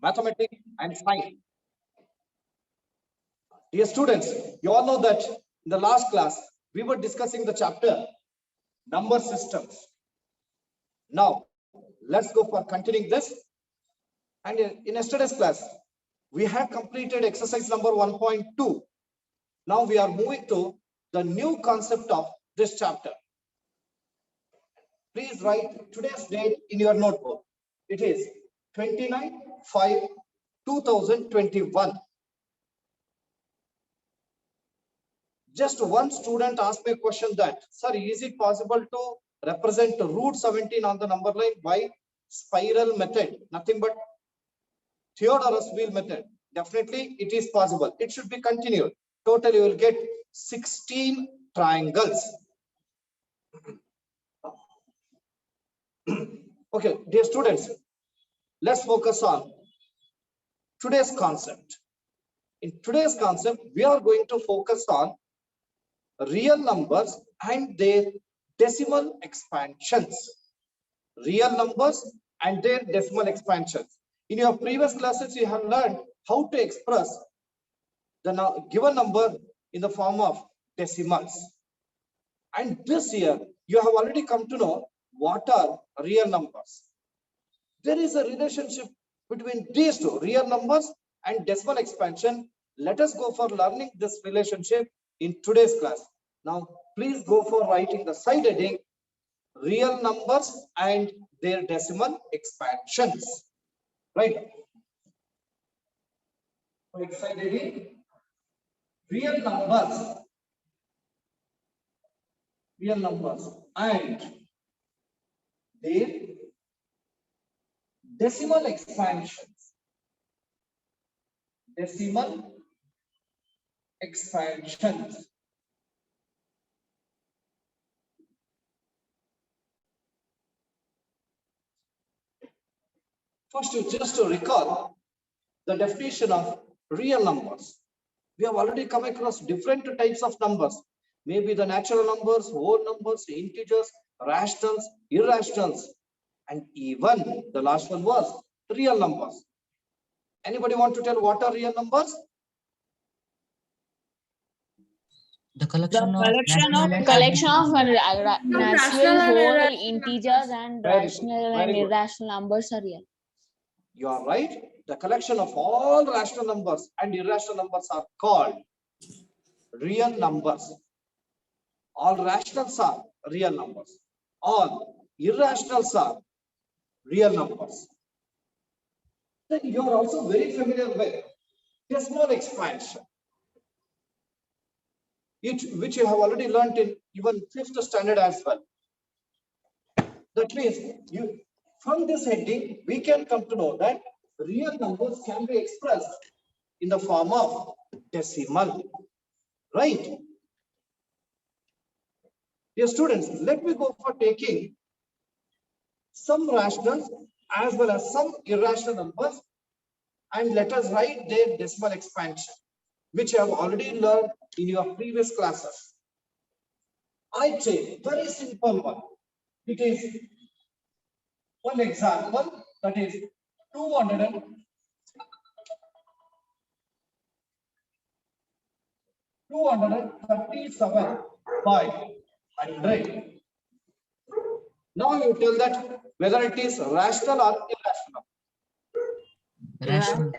mathematics and science. Dear students, you all know that in the last class, we were discussing the chapter number systems. Now, let's go for continuing this. And in yesterday's class, we have completed exercise number 1.2. Now we are moving to the new concept of this chapter. Please write today's date in your notebook. It is 29/5/2021. Just one student asked me a question that, sir, is it possible to represent root 17 on the number line by spiral method? Nothing but Theodorus wheel method. Definitely it is possible. It should be continued. Total you will get 16 triangles. Okay, dear students, let's focus on today's concept. In today's concept, we are going to focus on real numbers and their decimal expansions. Real numbers and their decimal expansions. In your previous classes, you have learned how to express the given number in the form of decimals. And this year, you have already come to know what are real numbers. There is a relationship between these two, real numbers and decimal expansion. Let us go for learning this relationship in today's class. Now, please go for writing the side heading, real numbers and their decimal expansions. Right? Right side heading, real numbers and their decimal expansions. Decimal expansions. First, just to recall the definition of real numbers. We have already come across different types of numbers. Maybe the natural numbers, whole numbers, integers, rationals, irrationals, and even the last one was real numbers. Anybody want to tell what are real numbers? The collection of natural, whole, integers, and rational and irrational numbers are real. You are right. The collection of all rational numbers and irrational numbers are called real numbers. All rationals are real numbers. All irrationals are real numbers. Then you are also very familiar with decimal expansion, which you have already learned in even 5th standard as well. That means from this heading, we can come to know that real numbers can be expressed in the form of decimal, right? Dear students, let me go for taking some rationals as well as some irrational numbers and let us write their decimal expansion, which you have already learned in your previous classes. I take very simple one. It is one example, that is 237 by 100. Now you tell that whether it is rational or irrational.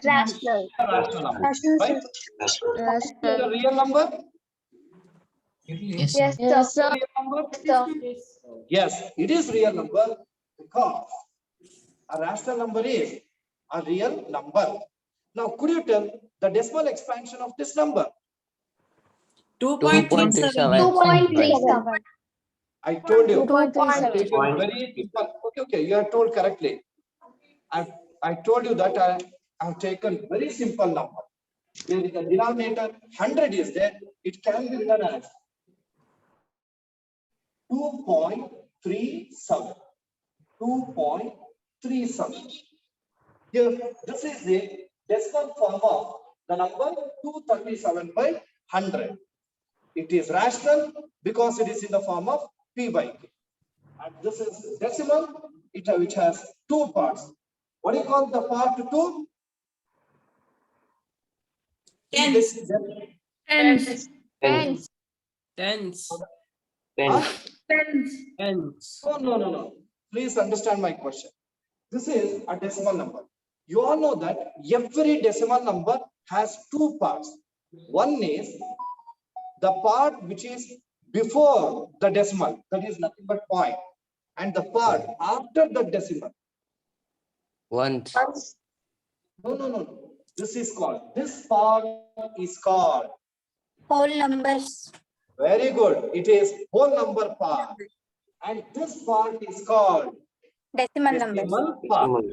rational. Rational. Right? Is it a real number? Yes, Yes, sir. yes, sir. Real number? Yes, it is real number because a rational number is a real number. Now, could you tell the decimal expansion of this number? 2.37. 2.37. I told you. 2.37. Very simple. Okay, you are told correctly. I told you that I have taken very simple number. There is a denominator 100 is there. It can be written as 2.37. 2.37. Here, this is the decimal form of the number 237 by 100. It is rational because it is in the form of P by K. And this is decimal, which has two parts. What do you call the part 2? Tens. Tens. Tens. Tens. Tens. No. Please understand my question. This is a decimal number. You all know that every decimal number has two parts. One is the part which is before the decimal, that is nothing but point, and the part after the decimal. Ones. No. This part is called Whole numbers. very good. It is whole number part, and this part is called Decimal numbers. decimal part.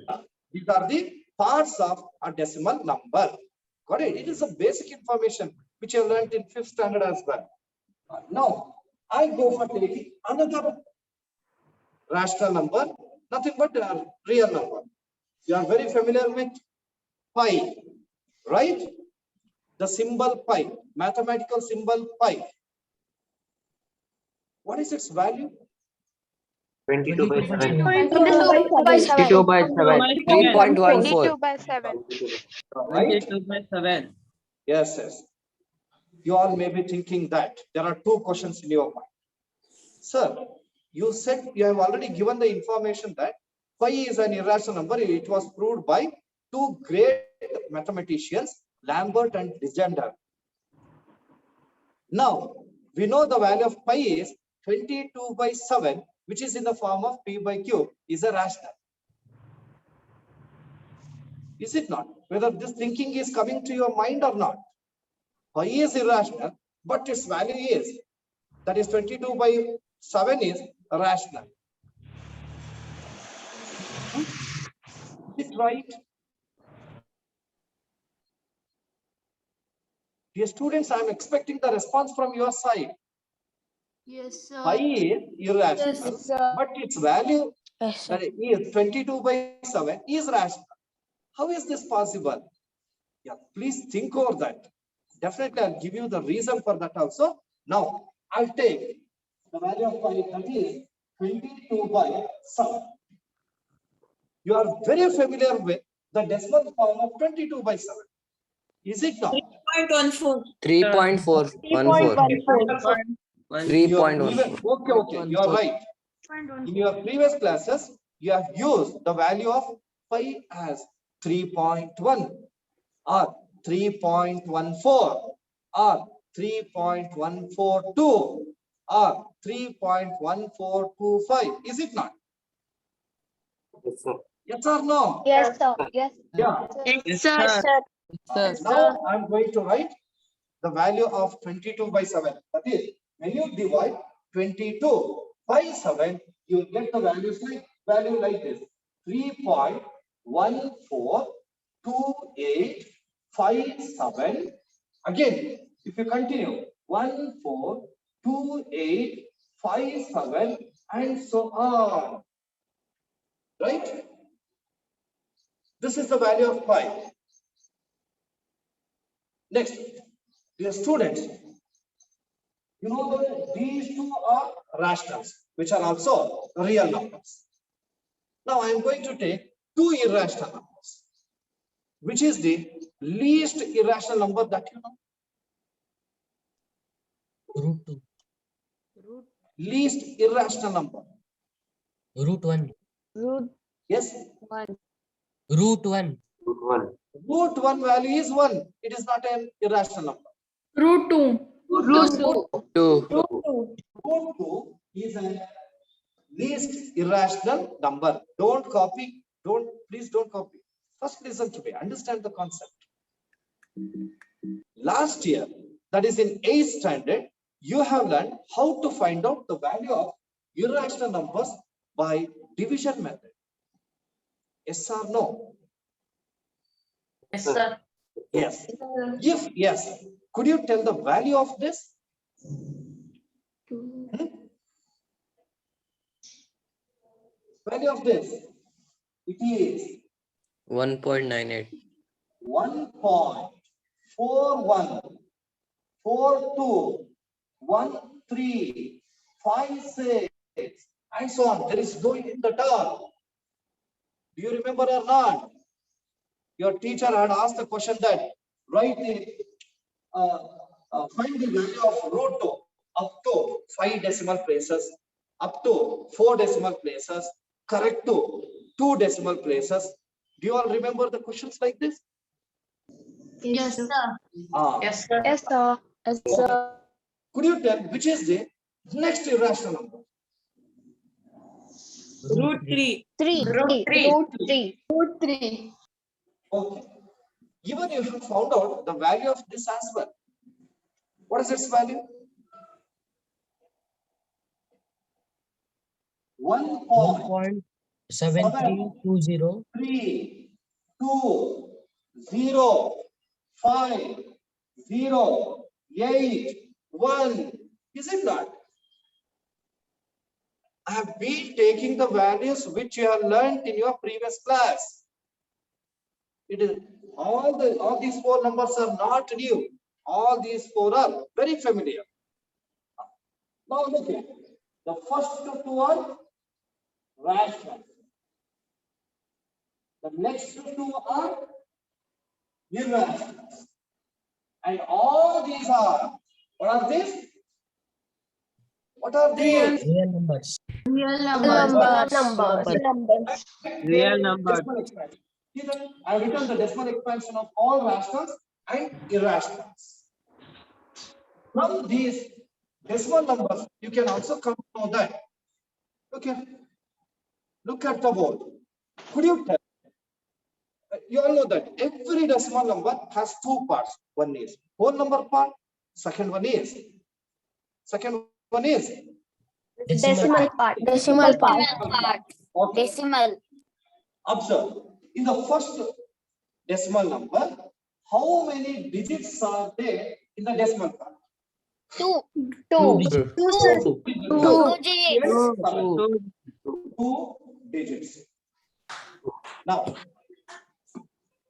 These are the parts of a decimal number. Got it? It is a basic information which I learned in 5th standard as well. Now I go for taking another rational number, nothing but a real number. You are very familiar with pi, right? The symbol pi, mathematical symbol pi. What is its value? 22 by 7. 22 by 7. 22 by 7. 3.14. by 7. Right? 22 by 7. Yes. You all may be thinking that there are two questions in your mind. Sir, you said you have already given the information that pi is an irrational number. It was proved by two great mathematicians, Lambert and Legendre. Now, we know the value of pi is 22 by 7, which is in the form of p by q, is a rational. Is it not? Whether this thinking is coming to your mind or not. Pi is irrational, but its value is, that is 22 by 7 is rational. Is it right? Dear students, I am expecting the response from your side. Yes, sir. Pi is irrational, Yes, sir. but its value, Yes, sir. that is 22 by 7, is rational. How is this possible? Yeah, please think over that. Definitely, I'll give you the reason for that also. Now, I'll take the value of pi, that is 22 by 7. You are very familiar with the decimal form of 22 by 7. Is it not? 3.14. 3.414. 3.14. Okay, you are right. In your previous classes, you have used the value of pi as 3.1 or 3.14 or 3.142 or 3.1425. Is it not? Yes or no? Yes, sir. Yes. Yeah. Yes, sir. Now I'm going to write the value of 22 by 7. That is, when you divide 22 by 7, you get the value like this: 3.142857. Again, if you continue, 142857, and so on. Right? This is the value of pi. Next, dear students, you know that these two are rationals, which are also real numbers. Now I am going to take two irrational numbers. Which is the least irrational number that you know? Root 2. Least irrational number. Root 1. Yes. Root 1. Root 1 value is 1. It is not an irrational number. Root 2. Root 2. 2. Root 2 is a least irrational number. Don't copy. Please don't copy. First listen to me. Understand the concept. Last year, that is in 8th standard, you have learned how to find out the value of irrational numbers by division method. Yes or no? Yes, sir. Yes. If yes, could you tell the value of this? Value of this? It is 1.98. 1.41421356 and so on. There is no in the term. Do you remember or not? Your teacher had asked the question that write the find the value of root 2 up to 5 decimal places, up to 4 decimal places, correct to 2 decimal places. Do you all remember the questions like this? Yes, sir. Yes, sir. Yes, sir. Yes, sir. Could you tell which is the next irrational number? Root 3. Three. Root 3. Root 3. Root 3. Okay. Even you have found out the value of this as well. What is its value? 1.7320 508 Is it not? I have been taking the values which you have learned in your previous class. It is all these 4 numbers are not new. All these 4 are very familiar. Now look here. The first 2 are rational. The next 2 are irrational. And all these are, what are these? What are these? Real numbers. Real Numbers. numbers. Real numbers. I have written the decimal expansion of all rationals and irrationals. From these decimal numbers, you can also come to know that. Okay. Look at the board. Could you tell? You all know that every decimal number has 2 parts. One is whole number part. Second one is Decimal part. Decimal part. Okay. Decimal. Observe. In the first decimal number, how many digits are there in the decimal part? 2. 2 2. digits. 2 digits. Yes, correct. 2 digits. Now,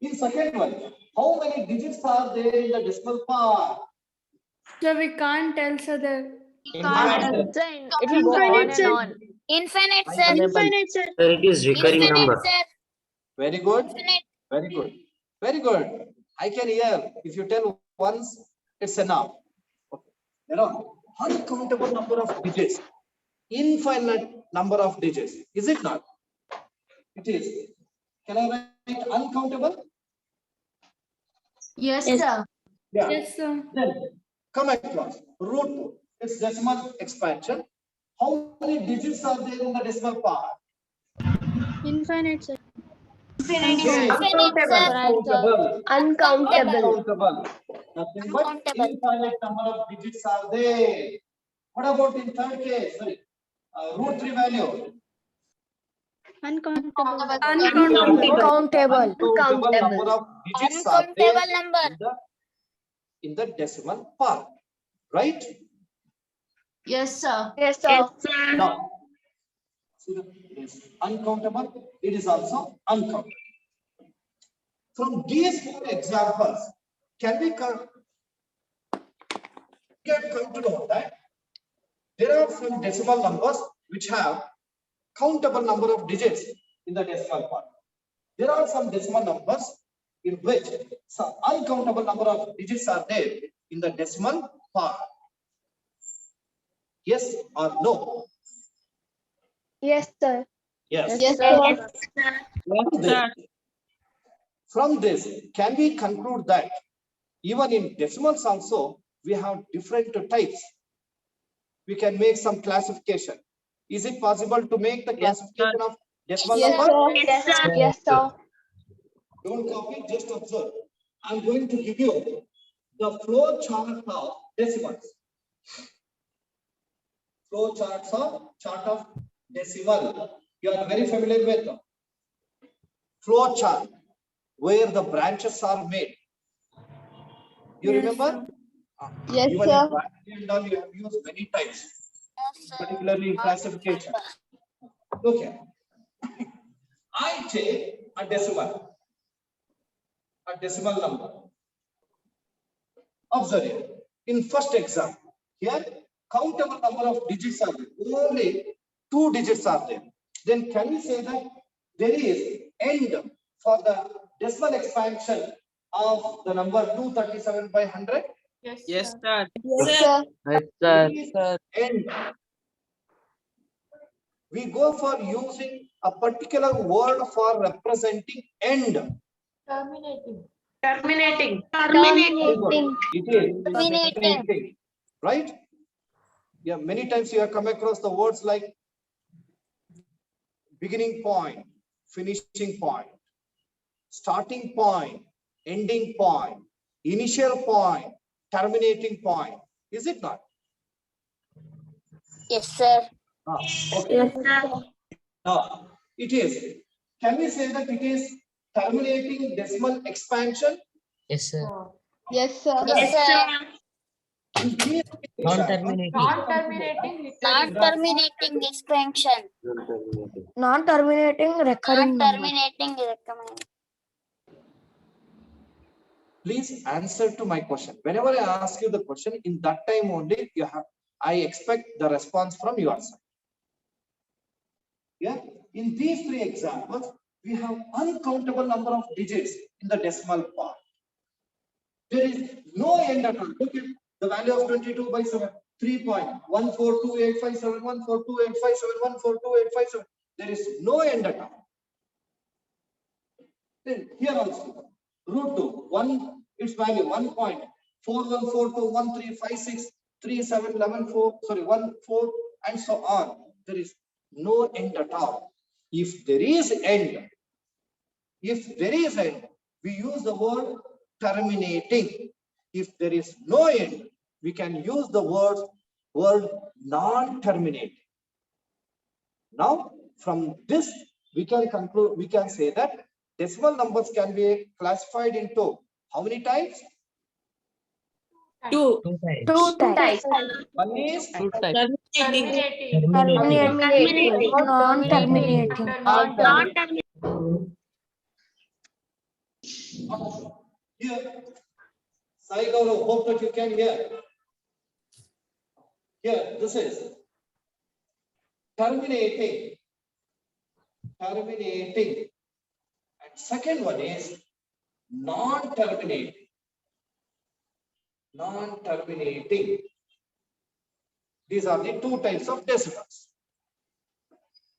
in second one, how many digits are there in the decimal part? So we can't tell, sir. The It will go on and on. Infinite, sir. infinite, sir. Sir, it is recurring number. Sir. Very good. Infinite. Very good. Very good. I can hear. If you tell once, it's enough. Okay. There are uncountable number of digits. Infinite number of digits. Is it not? It is. Can I write uncountable? Yes, sir. Yeah. Yes, sir. Then come across. Root 2. It's decimal expansion. How many digits are there in the decimal part? Infinite, sir. Infinite, sir. Uncountable. Uncountable. Uncountable. Nothing but Uncountable. infinite number of digits are there. What about in third case? Sorry. Root 3 value. Uncountable. Uncountable. Number of digits are there Uncountable number. in the decimal part. Right? Yes, sir. Yes, sir. Now, see it is uncountable. It is also uncountable. From these 4 examples, can we come to know that there are some decimal numbers which have countable number of digits in the decimal part. There are some decimal numbers in which some uncountable number of digits are there in the decimal part. Yes or no? Yes, sir. Yes. Yes, sir. From this, can we conclude that even in decimals also, we have different types? We can make some classification. Is it possible to make the classification of decimal number? Yes, sir. Yes, sir. Don't copy, just observe. I'm going to give you the flow chart of decimals. Flow chart of decimal. You are very familiar with them. Flow chart, where the branches are made. You remember? Yes, Even sir. in biology and all, you have used many times, particularly in classification. Okay. I take a decimal number. Observe here. In first example, here countable number of digits are there. Only 2 digits are there. Then can we say that there is end for the decimal expansion of the number 237 by 100? Yes, Yes, sir. sir. Yes, sir. Yes, sir. Please end. We go for using a particular word for representing end. Terminating. Terminating. Very good. Terminating. It is Terminating. terminating, right? Yeah, many times you have come across the words like beginning point, finishing point, starting point, ending point, initial point, terminating point. Is it not? Yes, sir. Okay. Yes, sir. Now, it is. Can we say that it is terminating decimal expansion? Yes, sir. Yes, sir. Yes, sir. In these examples, Non-terminating. Non-terminating. Non-terminating expansion. Non-terminating. Non-terminating recurring. Non-terminating recurring. please answer to my question. Whenever I ask you the question, in that time only I expect the response from your side. Yeah. In these three examples, we have uncountable number of digits in the decimal part. There is no end at all. Look at the value of 22 by 7, 3.142857, 1428571, 1428557. There is no end at all. Then here also, root 2, 1, its value 1.414213563711 and so on. There is no end at all. If there is end, we use the word terminating. If there is no end, we can use the word non-terminating. Now, from this, we can conclude, we can say that decimal numbers can be classified into how many types? Two. Two times. Two types. One is Two types. Terminating. Terminating. Terminating. Non-terminating. non-terminating. Here, Sai Gaurav, hope that you can hear. Here, this is terminating. Terminating. And second one is non-terminating. Non-terminating. These are the two types of decimals.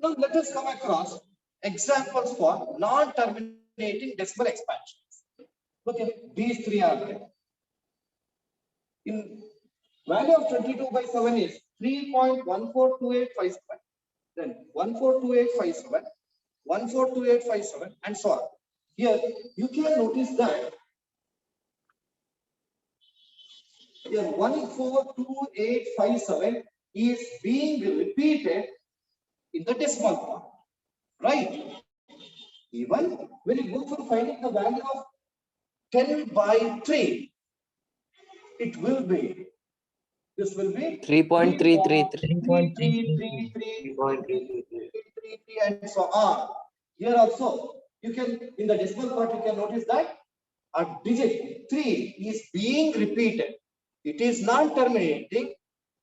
Now let us come across examples for non-terminating decimal expansions. Look at these three are there. In value of 22 by 7 is 3.142857. Then 142857, 142857, and so on. Here you can notice that here 142857 is being repeated in the decimal form, right? Even when you go for finding the value of 10 by 3, it will be, this will be 3.333. 3.333 and so on. Here also, you can, in the decimal part, you can notice that a digit 3 is being repeated. It is non-terminating,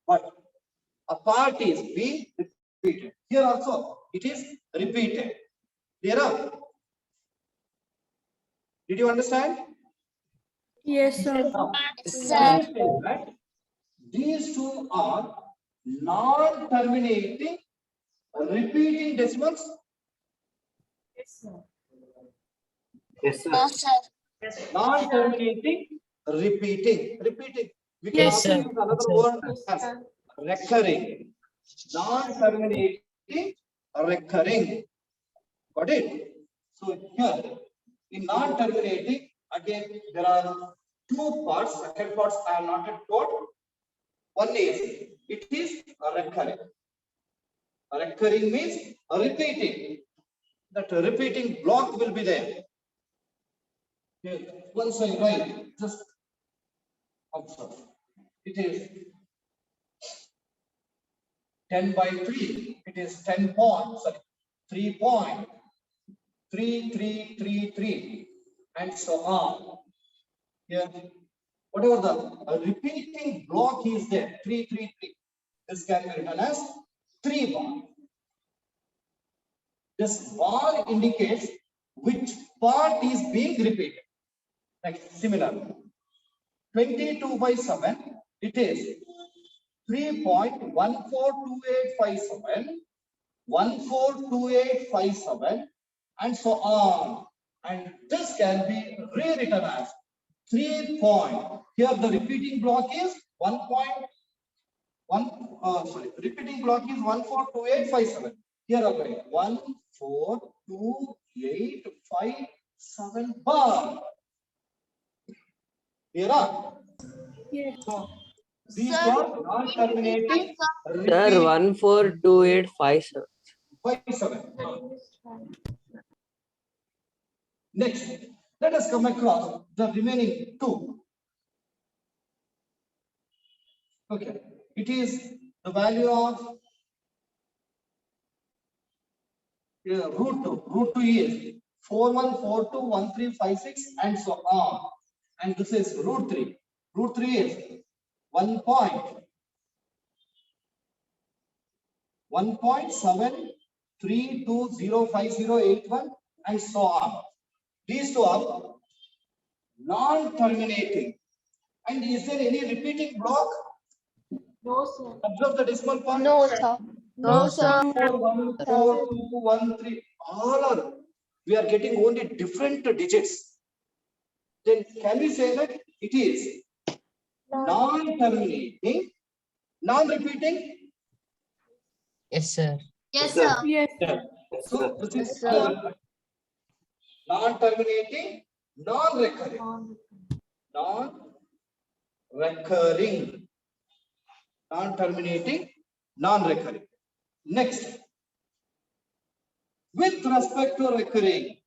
but a part is being repeated. Here also, it is repeated. Clear? Did you understand? Yes, sir. Now, Sir. these two are non-terminating repeating decimals. Yes, sir. No, sir. Non-terminating repeating. We can Yes, also sir. use another Yes, sir. word as recurring. Non-terminating recurring. Got it? So here in non-terminating, again there are two parts. Second parts I have not yet taught. One is it is recurring. Recurring means repeating. That repeating block will be there. Here, once I write, just observe. It is 10 by 3. It is 10 points. 3.3333 and so on. Here, whatever the repeating block is there, 333. This can be written as 3 bar. This bar indicates which part is being repeated. Like similar. 22 by 7, it is 3.142857, 142857, and so on. And this can be rewritten as 3 point. Here the repeating block is 1.1. Repeating block is 142857. Here again 142857 bar. Here are. Yes. So these are non-terminating. Sir, 142857. 57. Next, let us come across the remaining two. Okay, it is the value of root 2. Root 2 is 41421356 and so on. And this is root 3. Root 3 is 1.732505081 and so on. These two are non-terminating. And is there any repeating block? No, sir. Observe the decimal point. No, sir. No, sir. 414213. All are, we are getting only different digits. Then can we say that it is non-terminating, non-repeating? Yes, sir. Yes, sir. Yes. So this Yes, is sir. non-terminating, non-recurring. Non-recurring. Non-terminating, non-recurring. Next, with respect to recurring,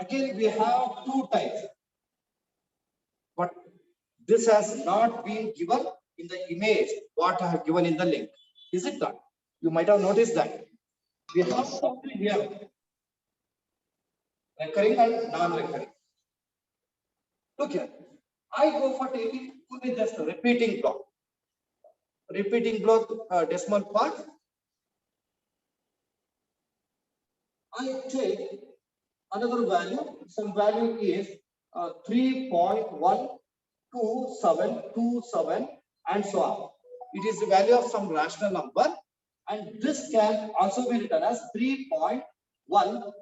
again we have two types. But this has not been given in the image what I have given in the link. Is it not? You might have noticed that. We have something here. Recurring and non-recurring. Look here. I go for taking only just a repeating block. Repeating block decimal part. I take another value. Some value is 3.12727 and so on. It is the value of some rational number, and this can also be written as 3.1,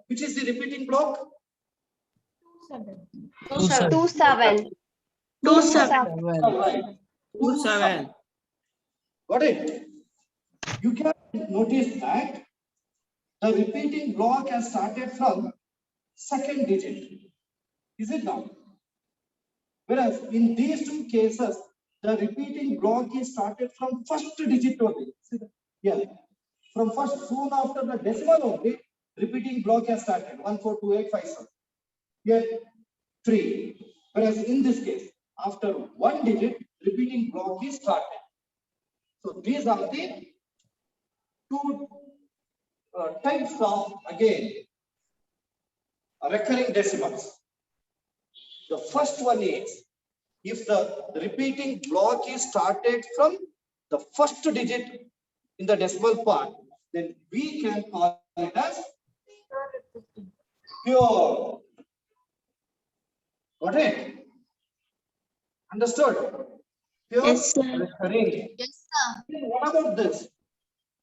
which is the repeating block. 27. 27. 27. Right. 27. Got it? You can notice that the repeating block has started from second digit. Is it not? Whereas in these two cases, the repeating block is started from first digit only. See that? Yeah. From first, soon after the decimal only, repeating block has started 142857. Here 3. Whereas in this case, after one digit, repeating block is started. So these are the two types of, again, recurring decimals. The first one is, if the repeating block is started from the first digit in the decimal part, then we can call it as pure. Got it? Understood? Pure Yes, sir. recurring. Yes, sir. What about this?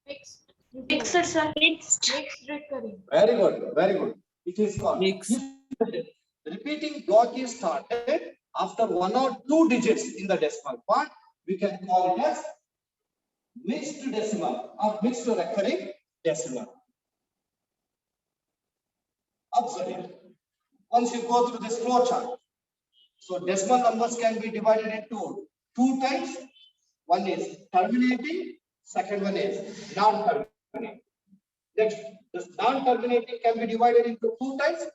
Mixed. Mixed, sir. Mixed. Mixed recurring. Very good, very good. It is called Mixed. if the repeating block is started after one or two digits in the decimal part, we can call it as mixed decimal or mixed recurring decimal. Observe it. Once you go through this flow chart, so decimal numbers can be divided into two types. One is terminating, second one is non-terminating. Next, this non-terminating can be divided into two types,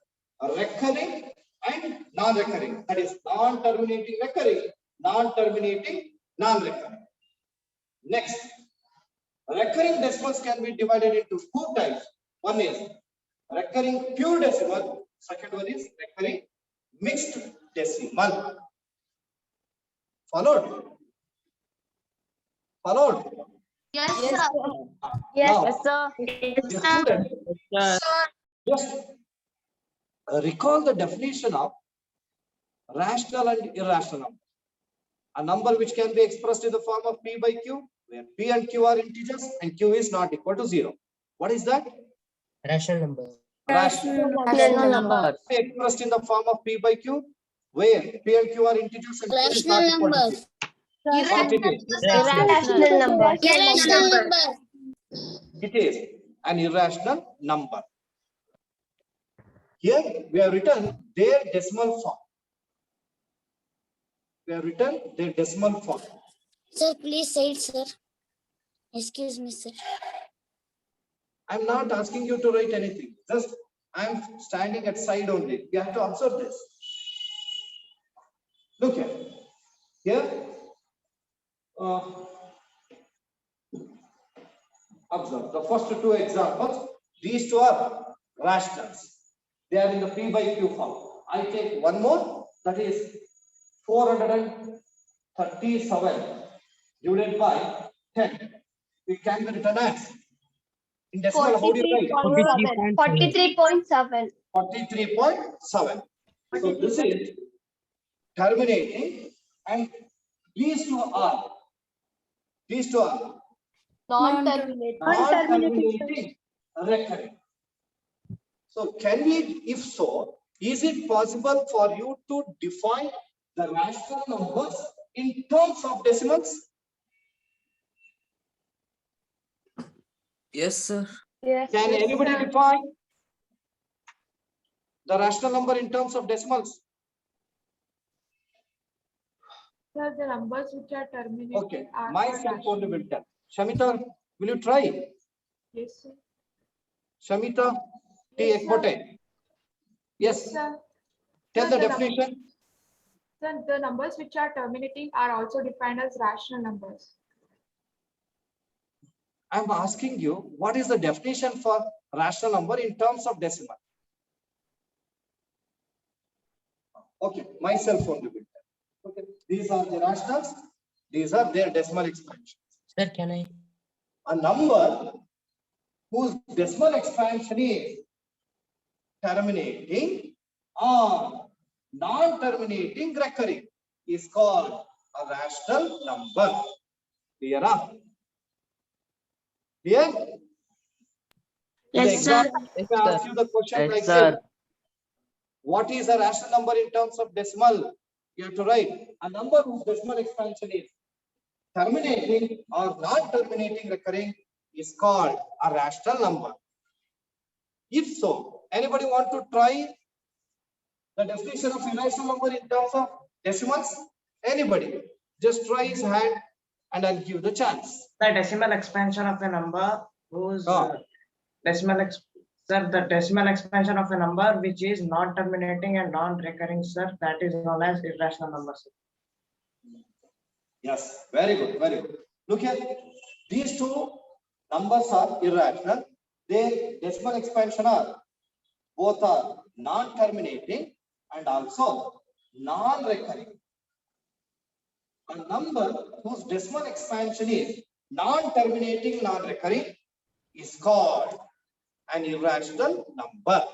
recurring and non-recurring. That is non-terminating recurring, non-terminating non-recurring. Next, recurring decimals can be divided into two types. One is recurring pure decimal, second one is recurring mixed decimal. Followed? Followed? Yes, sir. Yes, Now, yes, sir. the student, just recall the definition of rational and irrational number. A number which can be expressed in the form of P by Q, where P and Q are integers and Q is not equal to 0. What is that? Rational number. Rational number. expressed in the form of P by Q, where P and Q are integers and Q is not equal to 0. What it is? Irrational number. Irrational number. It is an irrational number. Here we have written their decimal form. We have written their decimal form. Sir, please say it, sir. Excuse me, sir. I'm not asking you to write anything. Just I'm standing at side only. You have to observe this. Look here. Here. Observe the first two examples. These two are rationals. They are in the P by Q form. I take one more, that is 437 divided by 10. It can be written as in decimal. How do you write? 43.7. 43.7. So this is terminating, and these two are non-terminating recurring. So can we, if so, is it possible for you to define the rational numbers in terms of decimals? Yes, sir. Yes. Can anybody define the rational number in terms of decimals? Sir, the numbers which are terminated Okay, are myself rational. only will tell. Shamita, will you try? Yes, sir. Shamita T. Yes, sir. Ekbote. Yes, Sir. tell Sir, the definition. Sir, the numbers which are terminating are also defined as rational numbers. I'm asking you, what is the definition for rational number in terms of decimal? Okay, myself only will tell. Okay, these are the rationals. These are their decimal expansions. Sir, can I? A number whose decimal expansion is terminating or non-terminating recurring is called a rational number. Clear? Clear? Yes, The exam, sir. if I ask you the question Yes, like sir. this, what is a rational number in terms of decimal? You have to write a number whose decimal expansion is terminating or non-terminating recurring is called a rational number. If so, anybody want to try the definition of irrational number in terms of decimals? Anybody? Just try his hand and I'll give the chance. The decimal expansion of a number whose Ah. sir, the decimal expansion of a number which is non-terminating and non-recurring, sir, that is known as irrational number, sir. Yes, very good, very good. Look here, these two numbers are irrational. Their decimal expansion are both are non-terminating and also non-recurring. A number whose decimal expansion is non-terminating, non-recurring is called an irrational number.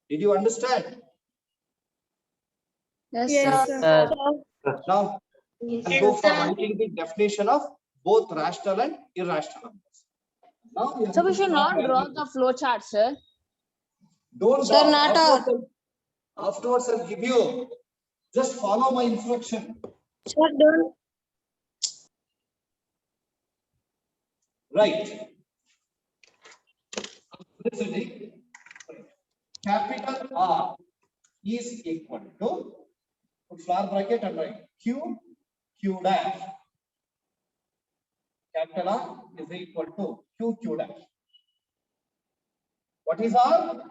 Did you understand? Yes, Yes, sir. Sir. Now, I'll go for writing the definition of both rational and irrational numbers. Now, we have So to we should start not draw writing the this. flow chart, sir. Don't Sir, draw. not Afterwards, I'll give you. Just follow my instruction. Sir, don't. Right. Simplicity. Capital R is equal to, put flower bracket and write Q, Q dash. Capital R is equal to Q, Q dash. What is R?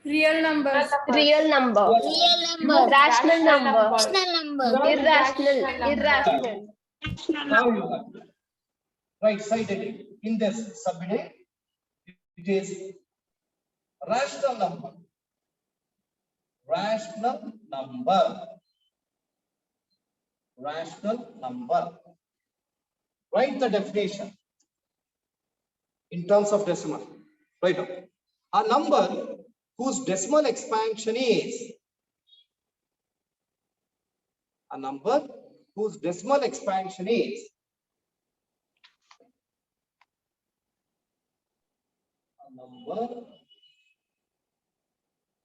Real numbers. Real number. Real number. Rational number. Rational number. Irrational. Irrational. Irrational. Now you have right side heading. In this subheading, it is rational number. Rational number. Rational number. Write the definition in terms of decimal. Right. A number whose decimal expansion is A number whose decimal expansion is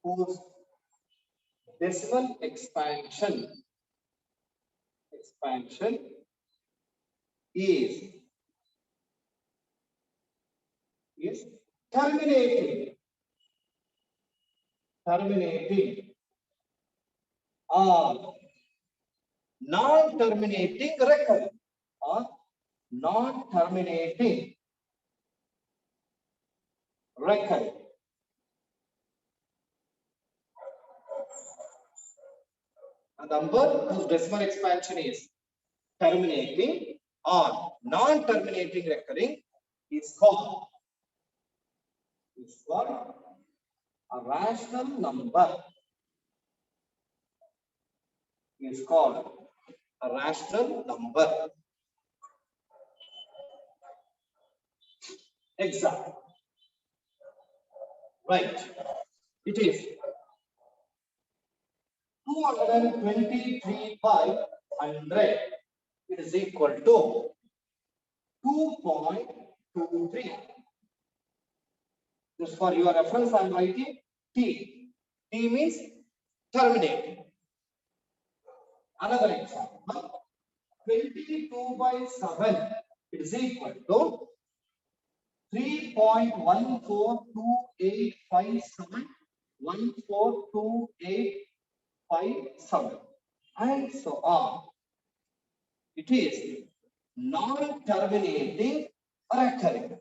whose decimal expansion is terminating or non-terminating recurring or non-terminating recurring. A number whose decimal expansion is terminating or non-terminating recurring is called a rational number. Is called a rational number. Exactly. Right. It is 223 by 100. It is equal to 2.23. Just for your reference, I am writing T. T means terminating. Another example, 22 by 7 is equal to 3.142857, 142857, and so on. It is non-terminating recurring.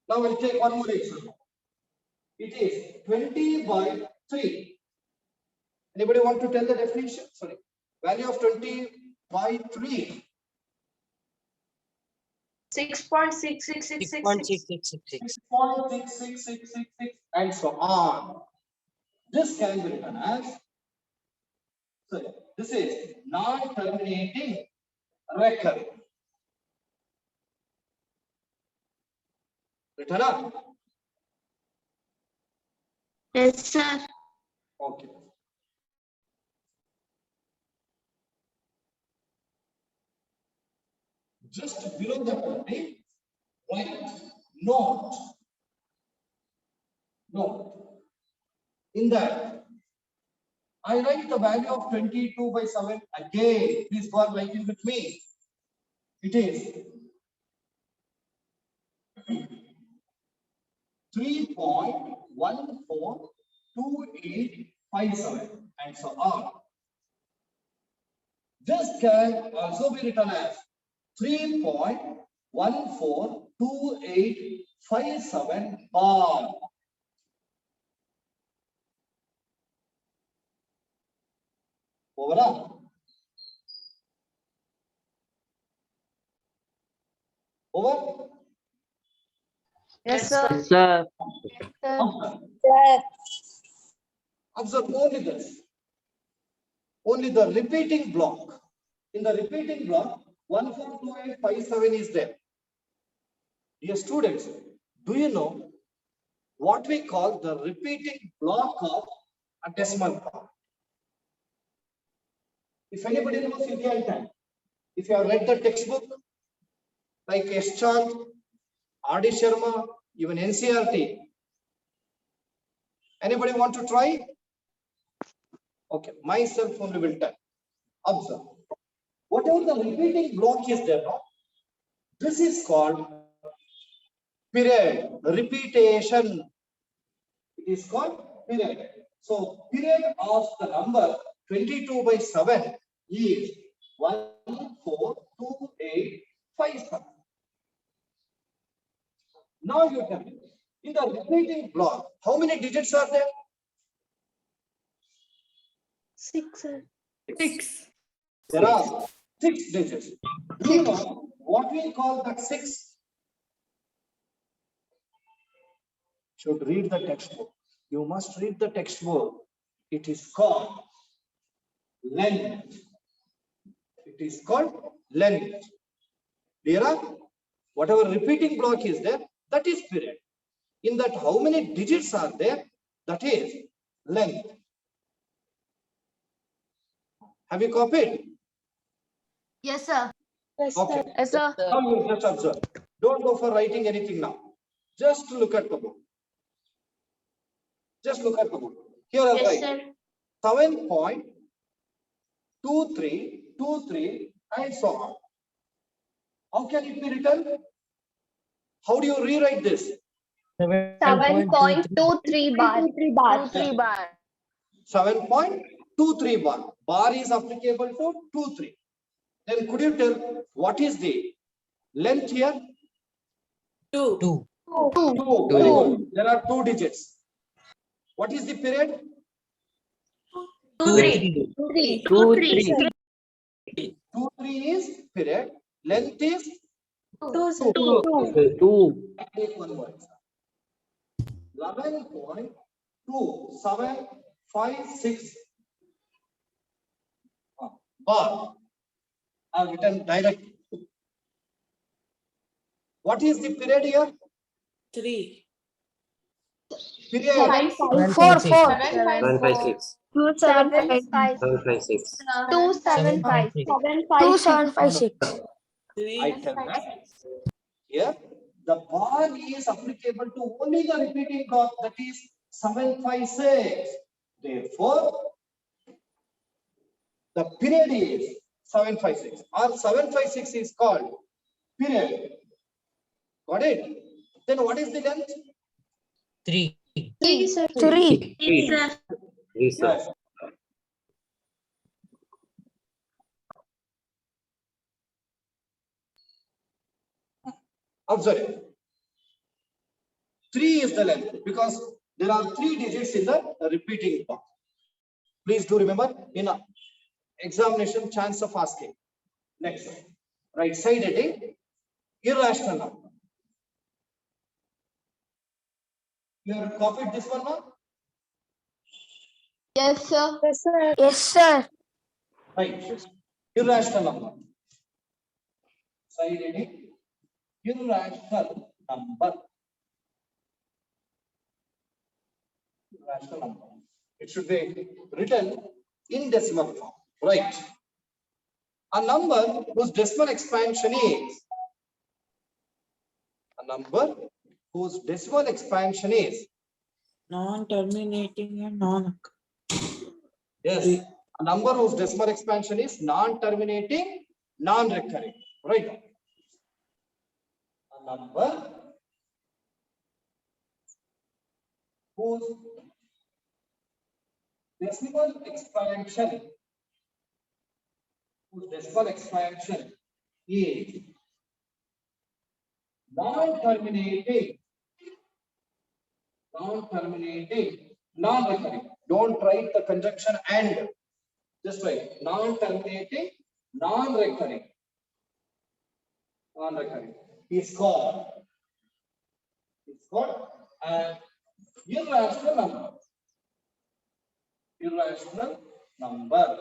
Now we'll take one more example. It is 20 by 3. Anybody want to tell the definition? Sorry. Value of 20 by 3. 6.66666. 6.66666 and so on. This can be written as, sorry, this is non-terminating recurring. Written up? Yes, sir. Okay. Just below the body, write note. In that, I write the value of 22 by 7 again. Please go on writing with me. It is 3.142857 and so on. This can also be written as 3.142857 bar. Over. Over. Yes, sir. Sir. Observe only this. Only the repeating block. In the repeating block, 142857 is there. Dear students, do you know what we call the repeating block of a decimal point? If anybody knows, you can tell. If you have read the textbook, like S. Chand, R.D. Sharma, even NCERT. Anybody want to try? Okay, myself only will tell. Observe. Whatever the repeating block is there, no? This is called period, repetition. It is called period. So, period of the number 22 by 7 is 142857. Now you tell me, in the repeating block, how many digits are there? 6. There are 6 digits. Do you know what we call that 6? Should read the textbook. You must read the textbook. It is called length. It is called length. Clear? Whatever repeating block is there, that is period. In that, how many digits are there? That is length. Have you copied? Yes, sir. Okay. Yes, sir. Now you just observe. Don't go for writing anything now. Just look at the book. Just look at the book. Here I'll write 7.2323 and so on. How can it be written? How do you rewrite this? 7.23 bar. 2, 3 bar. 7.23 bar. Bar is applicable to 2, 3. Then could you tell what is the length here? 2. 2. Very good. There are 2 digits. What is the period? 2, 3. 2, 3. 2, 3 is period. Length is 2. 2. Take one more example. 11.2756 bar. I have written direct. What is the period here? 3. Period. 756. 275. 756. 7.56. 2756. 3. I tell that here the bar is applicable to only the repeating dot, that is 756. Therefore, the period is 756 or 756 is called period. Got it? Then what is the length? 3. 3. 3, sir. Yes. Observe. 3 is the length because there are 3 digits in the repeating part. Please do remember in a examination chance of asking. Next, right side heading, irrational number. You have copied this one now? Yes, sir. Yes, sir. Right. Irrational number. Side heading, irrational number. Irrational number. It should be written in decimal form. Right. A number whose decimal expansion is Non-terminating and non-occurring. yes, a number whose decimal expansion is non-terminating, non-recurring. Right. A number whose decimal expansion is non-terminating, non-recurring. Don't write the conjunction and. Just write non-terminating, non-recurring. Is called an irrational number.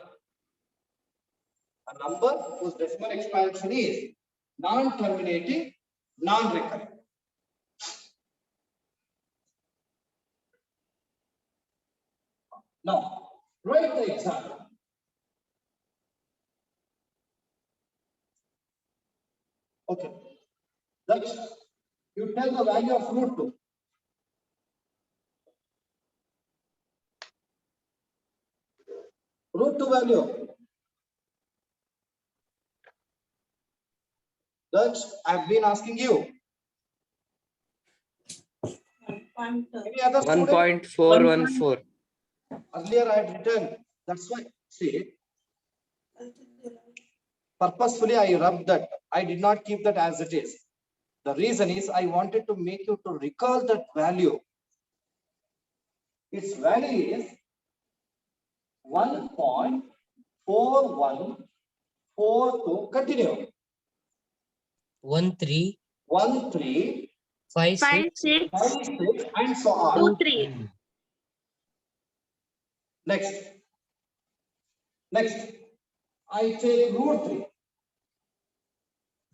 A number whose decimal expansion is non-terminating, non-recurring. Now, write the example. Okay. That you tell the value of root 2. Root 2 value. That I've been asking you. Any other student? 1.414. Earlier I had written. That's why. See, purposefully I rubbed that. I did not keep that as it is. The reason is I wanted to make you to recall that value. Its value is 1.4142. Continue. 13, 13, 56, 56, and so on. 3. Next, I take root 3.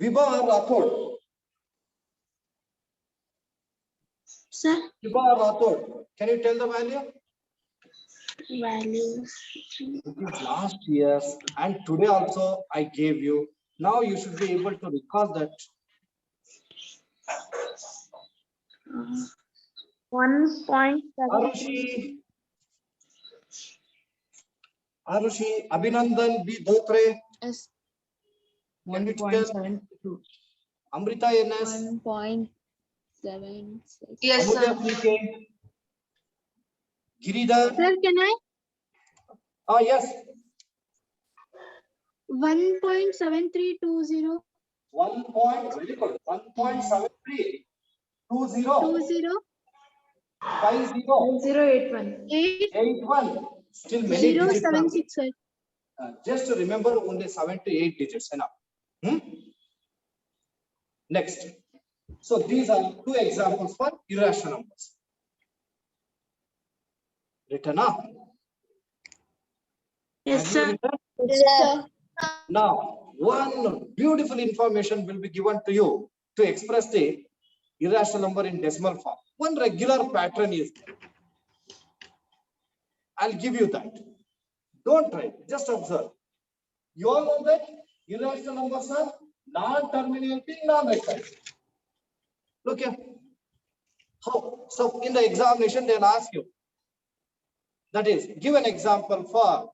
Vibha Rathod. Sir. Vibha Rathod. Can you tell the value? Values. It is last year's and today also I gave you. Now you should be able to recall that. 1.7. Arushi, Abhinandan B. Dhotre, Yes. can you tell? Amrita NS, 1.76. Yes, Amulya sir. PK, Giridhar. Sir, can I? Yes, 1.7320. 1.73, 20, 50, 081. 81. Still many digits. 076, sir. Just to remember only 7 to 8 digits enough. Next. So these are two examples for irrational numbers. Written up. Yes, Have you sir. written? Yes, sir. Now, one beautiful information will be given to you to express the irrational number in decimal form. One regular pattern is there. I'll give you that. Don't try, just observe. You all know that irrational numbers are non-terminating, non-recurring. Look here. How? So in the examination, they'll ask you. That is, give an example for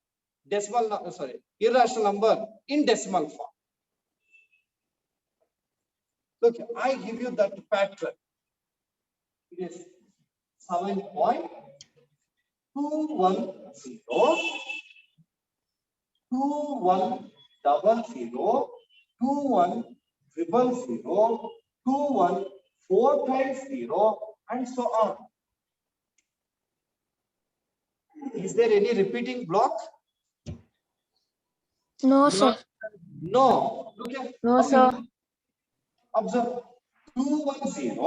irrational number in decimal form. Look, I give you that pattern. It is 7.210, 2100, 2100, 21 4 times 0, and so on. Is there any repeating block? No, sir. No. Look here. No, sir. Observe. 210.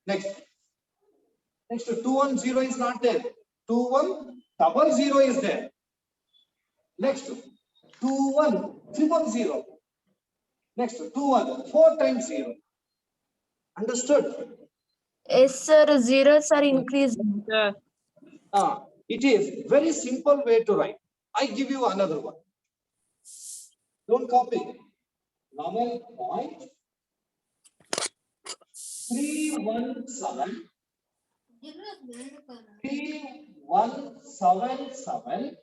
Next. Next to 210 is not there. 2100 is there. Next to 21000. Next to 21 4 times 0. Understood? Yes, sir. Zeros are increasing. It is very simple way to write. I give you another one. Don't copy. 11.317 3177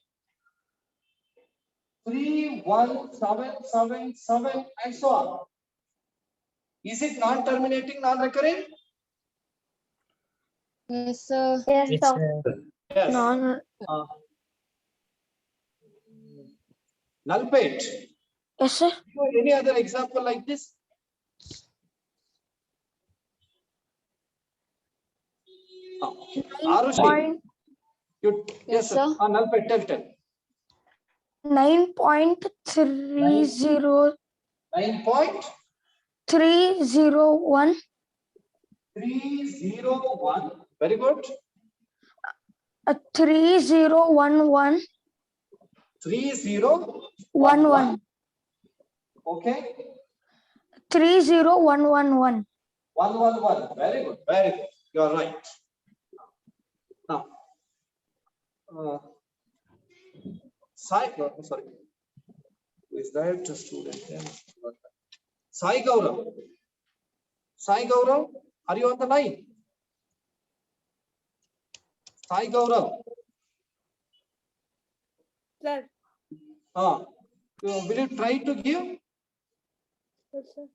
31777 and so on. Is it non-terminating, non-recurring? Yes, sir. Yes, Yes, sir. sir. Yes. No. Null-page. Yes, sir. Any other example like this? Arushi. Yes, sir. Null-page, tell. 9.30. 9.301. 301. Very good. 3011. 3011. Okay. 30111. 111. Very good. Very good. You are right. Now, sorry. Who is that student? Sai Gaurav. Sai Gaurav, are you on the line? Sai Gaurav. Sir. Will you try to give? Yes, sir.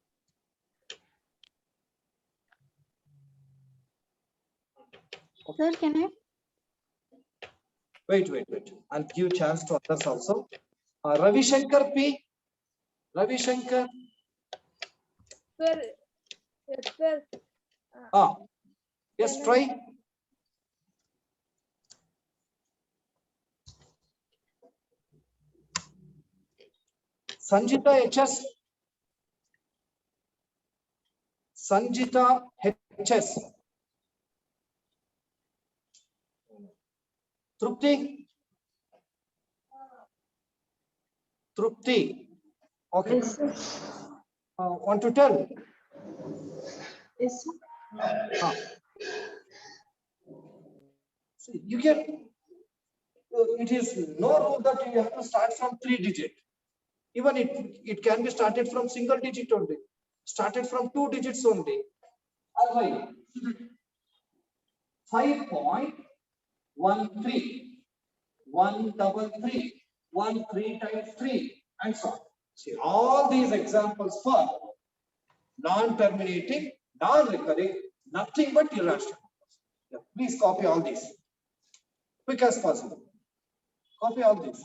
Sir, can I? Wait. I'll give chance to others also. Ravi Shankar P. Ravi Shankar. Sir. Yes, sir. Yes, try. Sanjita HS. Sanjita HS. Trupti. Okay. Yes, sir. Want to tell? Yes, sir. See, you can it is no rule that you have to start from 3 digit. Even it can be started from single digit only, started from 2 digits only. Otherwise, 5.13, 133, 13 times 3, and so on. See all these examples for non-terminating, non-recurring, nothing but irrational. Yeah, please copy all these quick as possible. Copy all these.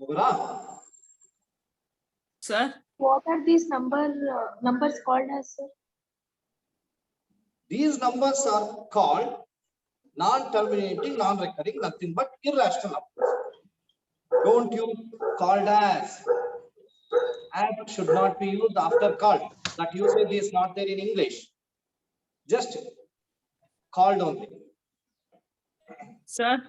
Over. Sir, What are these numbers called as, sir? These numbers are called non-terminating, non-recurring, nothing but irrational numbers. Don't use called as. And should not be used after called. That usage is not there in English. Just called only. sir,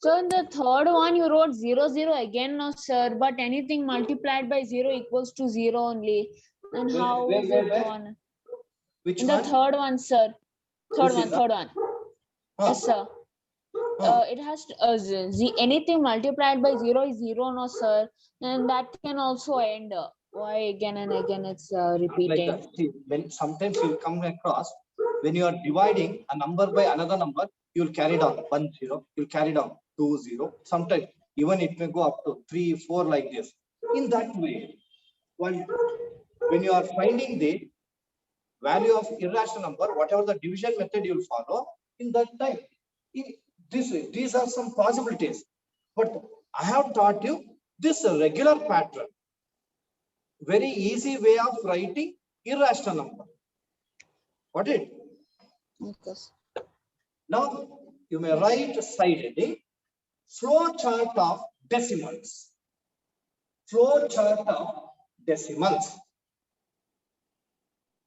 So in the third one, you wrote 0, 0 again, no, sir. But anything multiplied by 0 equals to 0 only. And how Where, is where, it where? one? Which In the one? third one, sir. Third This one, is third one. Huh. Yes, sir. It has to, anything multiplied by 0 is 0, no, sir. And that can also end. Why again and again it's Not like repeating. that. See, when sometimes you come across when you are dividing a number by another number, you will carry down 1 0, you will carry down 2 0. Sometimes even it may go up to 3 4 like this. In that way, when you are finding the value of irrational number, whatever the division method you will follow, in that time, these are some possibilities. But I have taught you this regular pattern. Very easy way of writing irrational number. Got it? Yes. Now you may write side heading flow chart of decimals. Flow chart of decimals.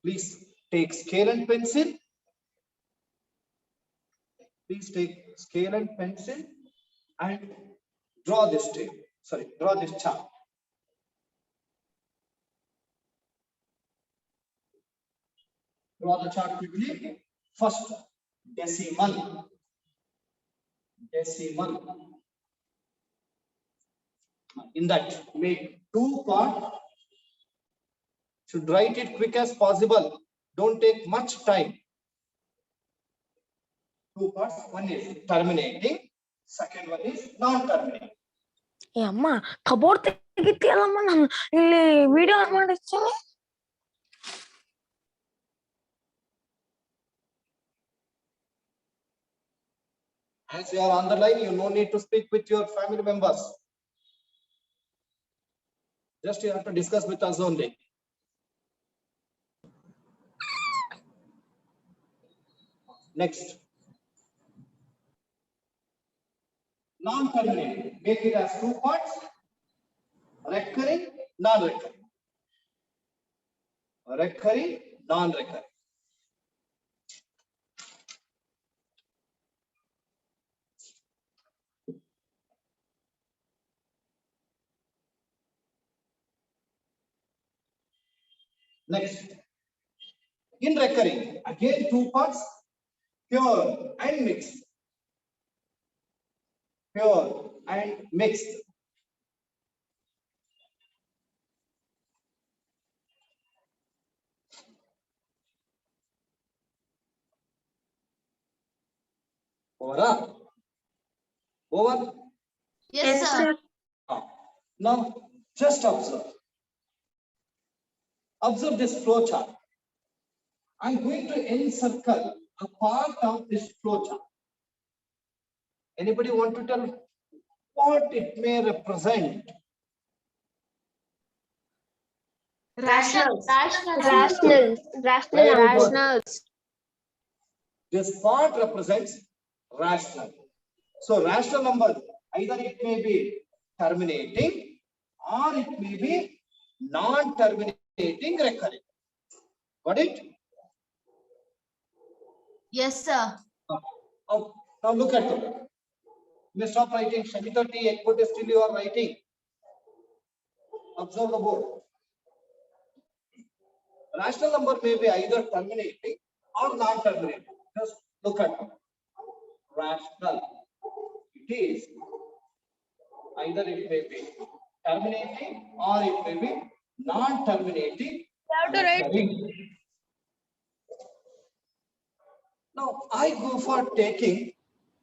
Please take scale and pencil. Please take scale and pencil and draw this table. Sorry, draw this chart. Draw the chart quickly. First, decimal. Decimal. In that, make 2 parts. Should write it quick as possible. Don't take much time. 2 parts. One is terminating. Second one is non-terminating. ಅಮ್ಮ cupboard ತೆಗಿತಿಯಲ್ಲಮ್ಮ ನಾನು ಇಲ್ಲಿ video ಮಾಡಿಸ್ತೀನಿ. As you are on the line, you no need to speak with your family members. Just you have to discuss with us only. Next. Non-terminating. Make it as 2 parts. Recurring, non-recurring. Recurring, non-recurring. Next, in recurring, again 2 parts, pure and mixed. Pure and mixed. Over. Over. Yes, sir. Now, just observe. Observe this flow chart. I'm going to encircle a part of this flow chart. Anybody want to tell what it may represent? Rationals. Rationals. This part represents rational. So rational number, either it may be terminating or it may be non-terminating recurring. Got it? Yes, sir. Now look at it. You may stop writing. Shamita T. Ekbote, still you are writing. Observe the board. Rational number may be either terminating or non-terminating. Just look at it. Rational. It is either it may be terminating or it may be non-terminating. Now I go for taking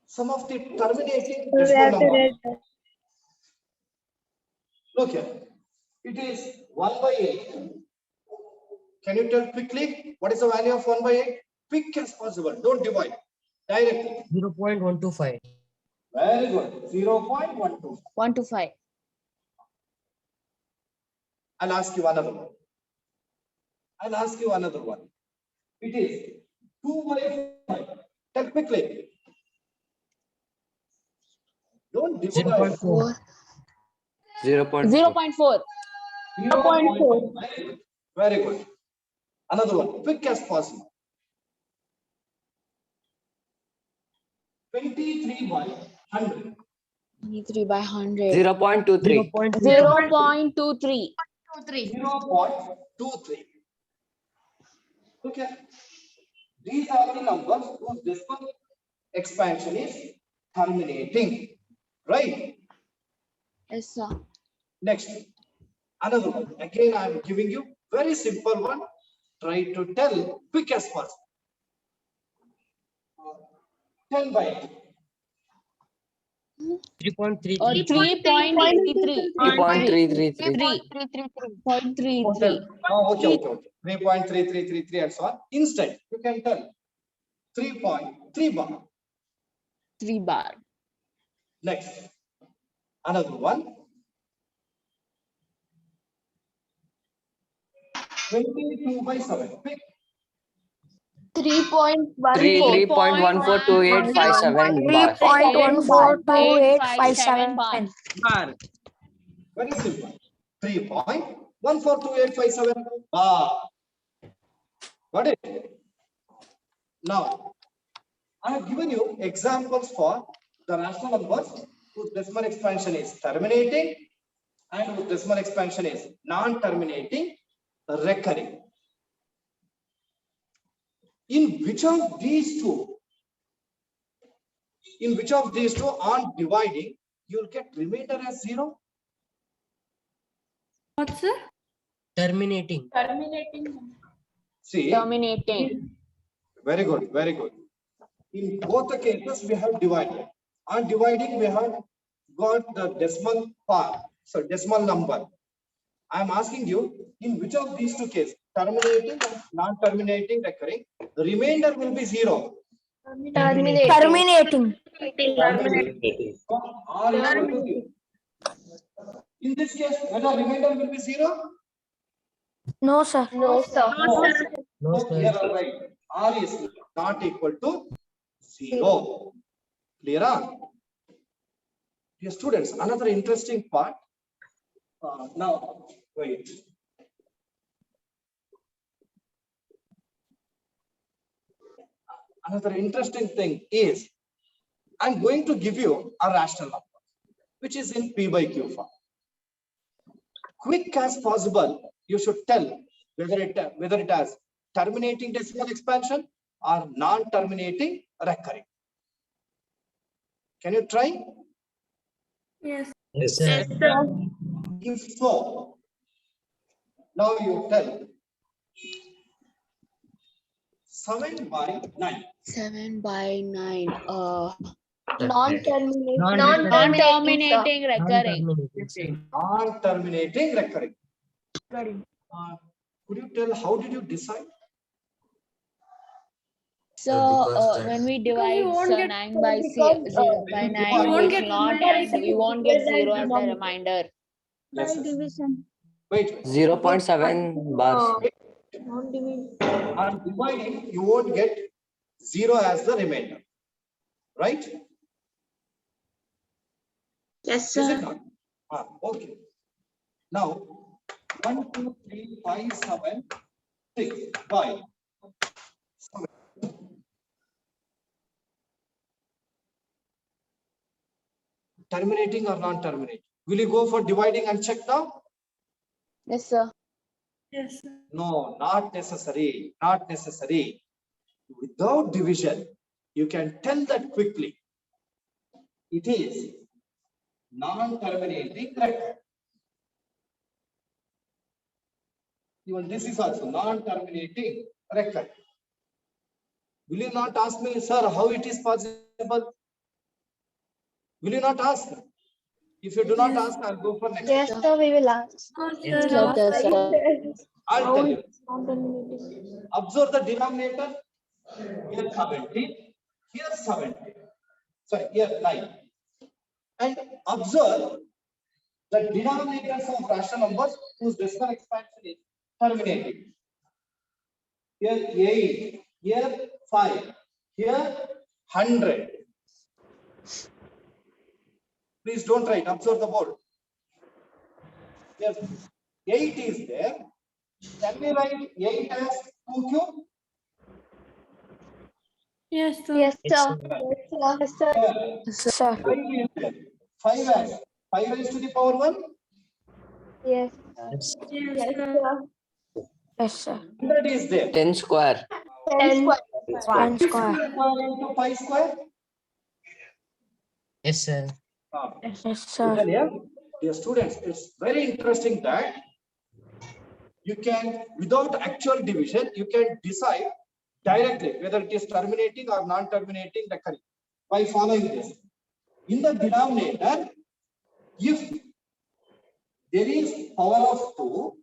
some of the terminating decimal numbers. Look here. It is 1 by 8. Can you tell quickly what is the value of 1 by 8? Quick as possible. Don't divide. Directly. 0.125. Very good. 0.12. 1 to 5. I'll ask you another one. It is 2 by 5. Tell quickly. Don't divide. 0.4. 0.4. 0.4. 0.4. Very good. Another one. Quick as possible. 23 by 100. 23 by 100. 0.23. 0.23. 0.23. Okay. These are the numbers whose decimal expansion is terminating. Right? Yes, sir. Next. Another one. Again, I am giving you very simple one. Try to tell quick as possible. 10 by 8. 3.33. 3.33. 3.333. 3.33. Oh, okay. 3.3333 and so on. Instead, you can tell 3.3 bar. 3 bar. Next. Another one. 22 by 7. Quick. 3.142857 bar. 3.142857 bar. Bar. Very simple. 3.142857 bar. Got it? Now, I have given you examples for the rational numbers whose decimal expansion is terminating and whose decimal expansion is non-terminating, recurring. In which of these two on dividing, you'll get remainder as 0? What, sir? Terminating. See, Terminating. very good, very good. In both the cases, we have divided. On dividing, we have got the decimal part, so decimal number. I am asking you, in which of these two cases, terminating and non-terminating recurring, the remainder will be 0. Terminating. Or equal to 0. In this case, whether remainder will be 0? No, sir. No. No, So here sir. are right. R is not equal to 0. Clear? Dear students, another interesting part. Now, wait. Another interesting thing is, I'm going to give you a rational number, which is in P by Q form. Quick as possible, you should tell whether it has terminating decimal expansion or non-terminating recurring. Can you try? Yes. Yes, sir. If so, now you tell 7 by 9. 7 by 9. Non-terminating. Non-terminating recurring. Non-terminating recurring. Could you tell how did you decide? So when we divide won't get 9 by 0 by 9, won't we will get not remainder and we won't get 0 as the reminder. Yes, yes. Wait. 0.7 bars. On dividing, you won't get 0 as the remainder. Right? Yes, Is it not? Okay. Now, 1, 2, 3, 5, 7, 6 by terminating or non-terminating. Will you go for dividing and check now? Yes, sir. Yes, sir. No, not necessary. Not necessary. Without division, you can tell that quickly. It is non-terminating record. Even this is also non-terminating record. Will you not ask me, sir, how it is possible? Will you not ask? If you do not ask, I'll go for next. Yes, sir, we will ask. Yes, Yes, sir. I'll tell you. Observe the denominator. Here 17, here 17. Sorry, here 9. And observe the denominators of rational numbers whose decimal expansion is terminating. Here 8, here 5, here 100. Please don't write, observe the board. Yes, 8 is there. Can we write 8 as 2 cube? Yes, sir. Yes, Yes, sir. sir. Yes, sir. Here, Sir. 5 is there. 5 as 5 raised to the power 1. Yes. Yes. Yes, sir. Yes, sir. 100 is there. 10 square. 10 square. 1 square into 5 square. Yes, sir. Yes, sir. Dear students, it's very interesting that you can, without actual division, you can decide directly whether it is terminating or non-terminating recurring by following this. In the denominator, if there is power of 2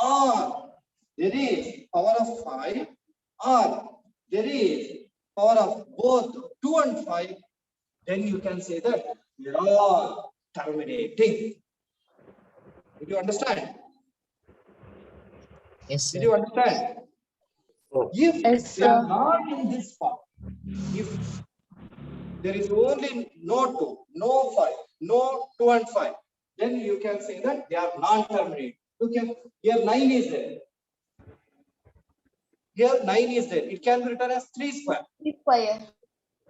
or there is power of 5 or there is power of both 2 and 5, then you can say that they are all terminating. Did you understand? Yes, Did sir. you understand? If Yes, they are sir. not in this form, if there is only no 2, no 5, no 2 and 5, then you can say that they are non-terminating. Look here 9 is there. Here 9 is there. It can be written as 3 square.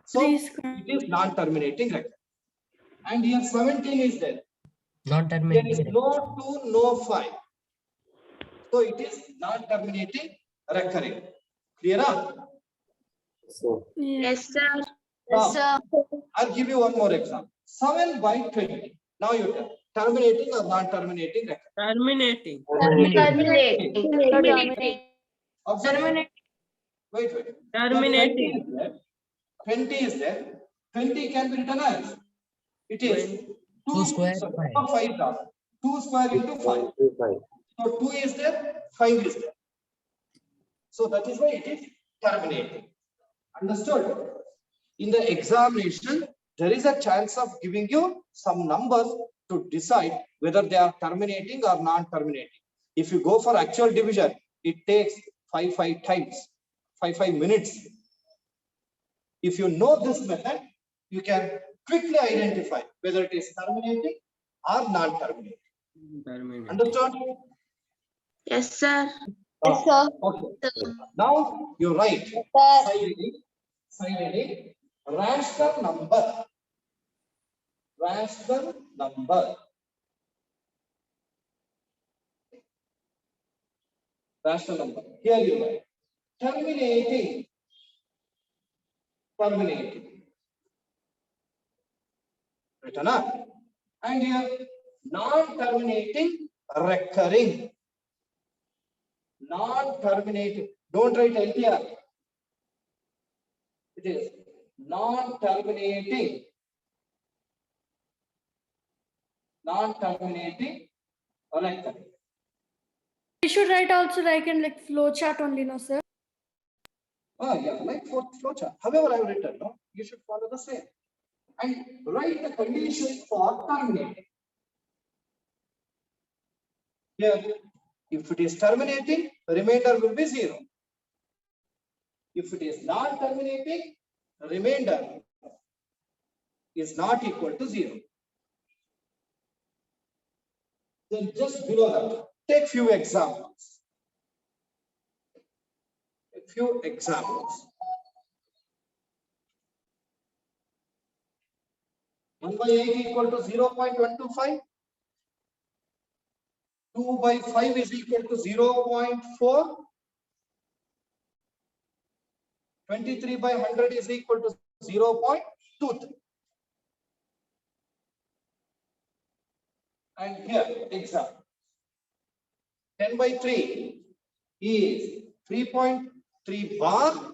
So 3 square. it is non-terminating record. And here 17 is there. There is Non-terminating. no 2, no 5. So it is non-terminating recurring. Clear? Yes, sir. Now, I'll give you one more example. 7 by 20. Now you tell. Terminating or non-terminating record? Terminating. Terminating. Observe. Wait. Terminating. 20 is there. 20 can be written as it is 2 square, sorry, 5. not 5 now. 2 square into 5. So 2 is there, 5 is there. So that is why it is terminating. Understood? In the examination, there is a chance of giving you some numbers to decide whether they are terminating or non-terminating. If you go for actual division, it takes 5 times, 5 minutes. If you know this method, you can quickly identify whether it is terminating or non-terminating. Terminating. Understood? Yes, sir. Yes, sir. Okay. Now you write side heading, rational number. Rational number. Rational number. Here you write terminating. Terminating. Written up. And here non-terminating recurring. Non-terminating. Don't write LTR. It is non-terminating. Non-terminating recurring. We should write also like in like flow chart only, no, sir? Oh, yeah, like for flowchart. However, I have written, no, you should follow the same. And write the condition for terminating. Here, if it is terminating, the remainder will be 0. If it is not terminating, the remainder is not equal to 0. Then just below that, take few examples. few examples. 1 by 8 equal to 0.125. 2 by 5 is equal to 0.4. 23 by 100 is equal to 0.23. And here, example. 10 by 3 is 3.3 bar.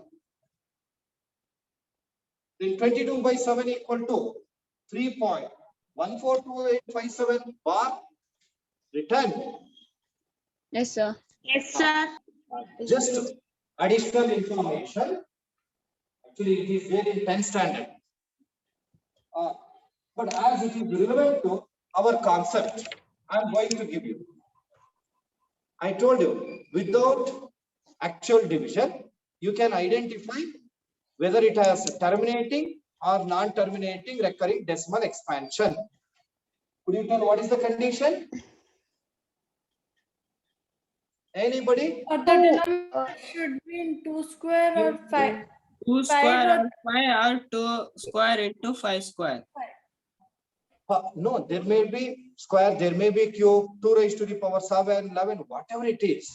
Then 22 by 7 equal to 3.142857 bar. Return. Yes, sir. Yes, sir. Just additional information. Actually, it is there in 10 standard. But as it is relevant to our concept, I am going to give you. I told you, without actual division, you can identify whether it has terminating or non-terminating recurring decimal expansion. Could you tell what is the condition? Anybody? The denominator should be in 2 square or 5. 2 Five square or- or 5 or 2 square into 5 square. No, there may be square, there may be cube, 2 raised to the power 7, 11, whatever it is.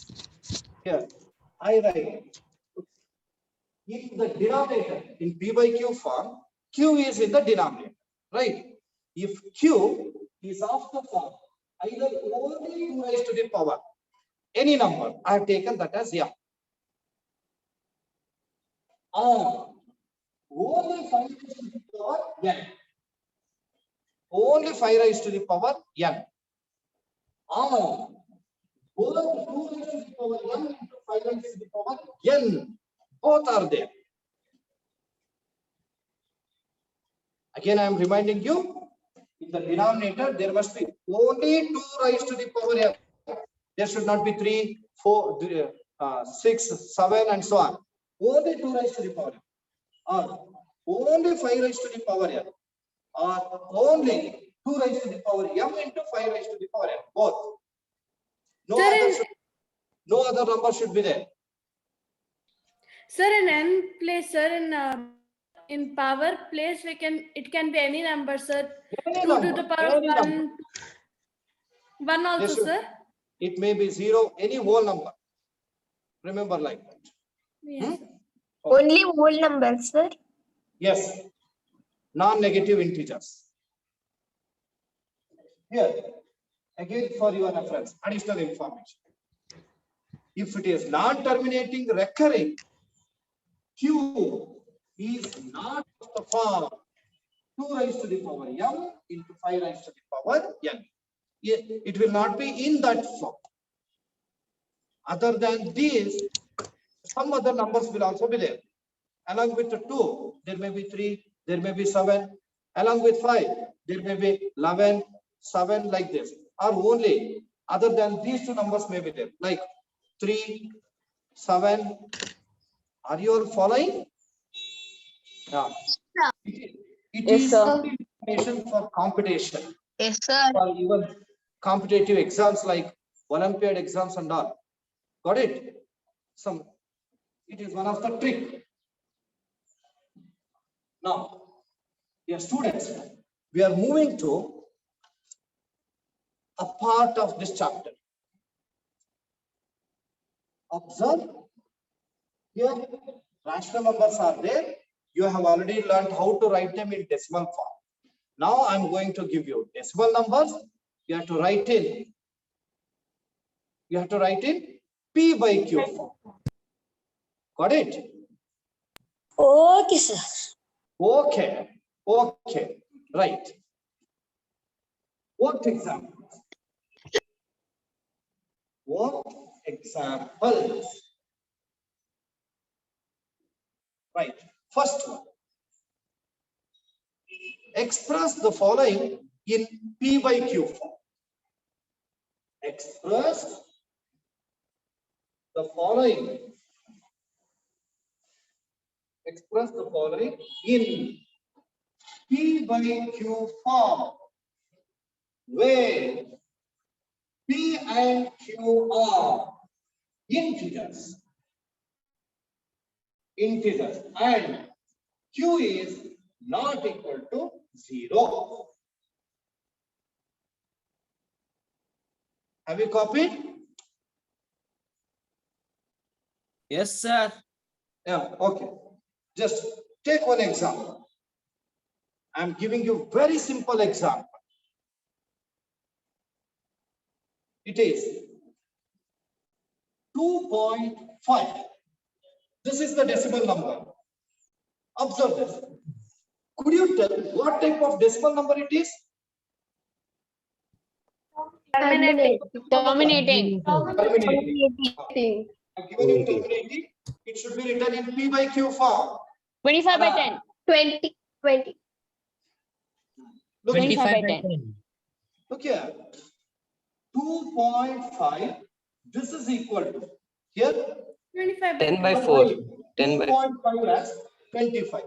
Here, I write. In the denominator, in P by Q form, Q is in the denominator, right? If Q is of the form, either only 2 raised to the power, any number, I have taken that as M. Or only 5 raised to the power N. Only 5 raised to the power N. Or both 2 raised to the power M into 5 raised to the power N. Both are there. Again, I am reminding you, in the denominator, there must be only 2 raised to the power M. There should not be 3, 4, 6, 7, and so on. Only 2 raised to the power M. Or only 5 raised to the power M. Or only 2 raised to the power M into 5 raised to the power M. Both. No other number should be there. Sir, in n place, sir, in power place, it can be any number, sir. Any 2 number, to the power any 1. number. 1 also, should- sir. It may be 0, any whole number. Remember like that. Yes. Only whole numbers, sir. Yes. Non-negative integers. Here, again for your reference, additional information. If it is non-terminating recurring, Q is not of the form 2 raised to the power M into 5 raised to the power N. It will not be in that form. Other than these, some other numbers will also be there. Along with the 2, there may be 3, there may be 7. Along with 5, there may be 11, 7 like this. Or only other than these 2 numbers may be there, like 3, 7. Are you all following? Yeah. It Yes, is sir. information for competition, Yes, sir. for even competitive exams like Olympiad exams and all. Got it? It is one of the trick. Now, dear students, we are moving to a part of this chapter. Observe, here rational numbers are there. You have already learned how to write them in decimal form. Now I'm going to give you decimal numbers. You have to write in. You have to write in P by Q form. Got it? Okay, sir. Okay. Okay. Right. What example? What examples? Right. First one. Express the following in P by Q form. Express the following. Express the following in P by Q form, where P and Q are integers. integer and q is not equal to 0. Have you copied? Yes, sir. Yeah, okay. Just take one example. I'm giving you very simple example. It is 2.5. This is the decimal number. Observe this. Could you tell what type of decimal number it is? Terminating. Terminating. I've given you terminating. It should be written in P by Q form. 25 by 10. 20. Look, 25 by 10. 10. look here. 2.5. This is equal to here 25 by 10 by 10. 4. 10 by 2.5 as 25.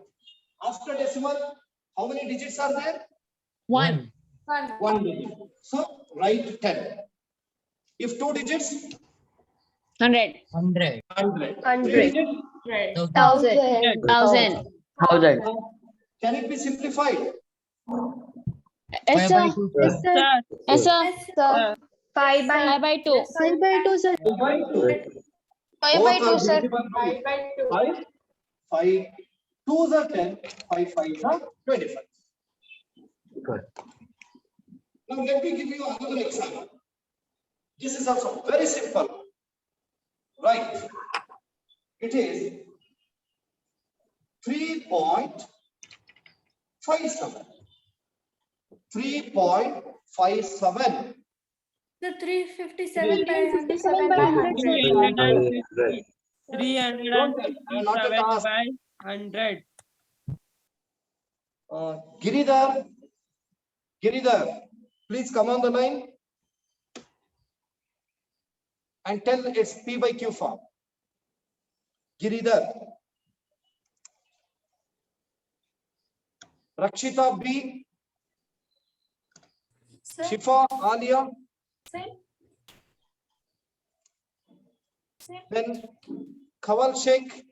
After decimal, how many digits are there? 1. 1 digit. So write 10. If 2 digits, 100. 100. 100. 100. 3 digits, 1000. 1000. can it be simplified? Yes, 5 sir. by 2. Yes, sir. Yes, sir. Sir. 5 by 5 by 2. 5 by 2, sir. 5 by 2. 5 by Both are 2, sir. divisible by 5 by 2. 5. 5 2s are 10. 5 5s are 25. Good. Now let me give you another example. This is also very simple. Right. It is 3.57. 3.57. The 357 by 100. 357 by 100, sir. 350. I'm not at 357 task. by 100. Giridhar, please come on the line and tell its P by Q form. Giridhar. Rakshita B. Sir, Shifa Alia. sir, sir, Then Kawal Sheikh.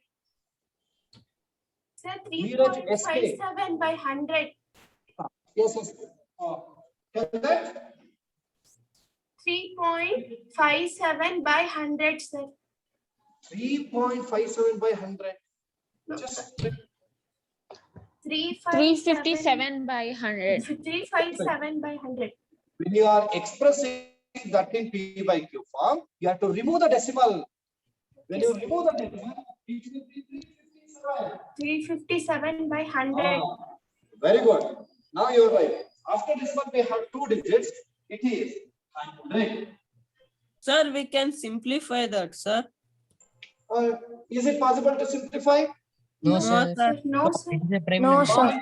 sir, Neeraj SK. 3.57 by 100. Yes, yes. Tell that. 3.57 by 100, sir. 3.57 by 100. Just 357 by 100. 357 by 100. when you are expressing that in P by Q form, you have to remove the decimal. When you remove the decimal, it will be 357. 357 by 100. Ah, very good. Now you are right. After decimal, we have 2 digits. It is 100. Sir, we can simplify that, sir. Is it possible to simplify? No, sir. No, sir. It is a prime No, number. sir.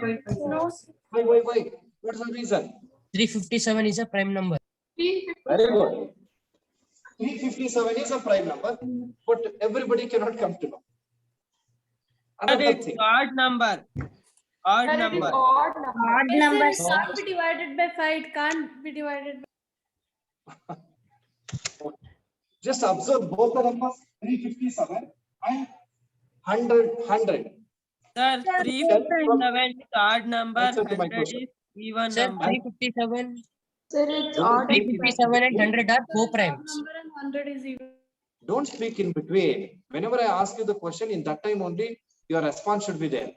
No, sir. Why? What's the reason? 357 is a prime number. Very good. 357 is a prime number, but everybody cannot come to know. Sir, Another it's thing. odd number. Odd Sir, it is number. odd number. Odd Yes, sir, numbers. it can't be divided by 5. It can't be divided by Just observe both the numbers 357 and 100. Sir, 357 is odd number. Answer to my 100 question. is even Sir, number. 357, Sir, it's Don't odd. speak in 357 and 100 are co-primes. number and 100 is even. Don't speak in between. Whenever I ask you the question, in that time only your response should be there.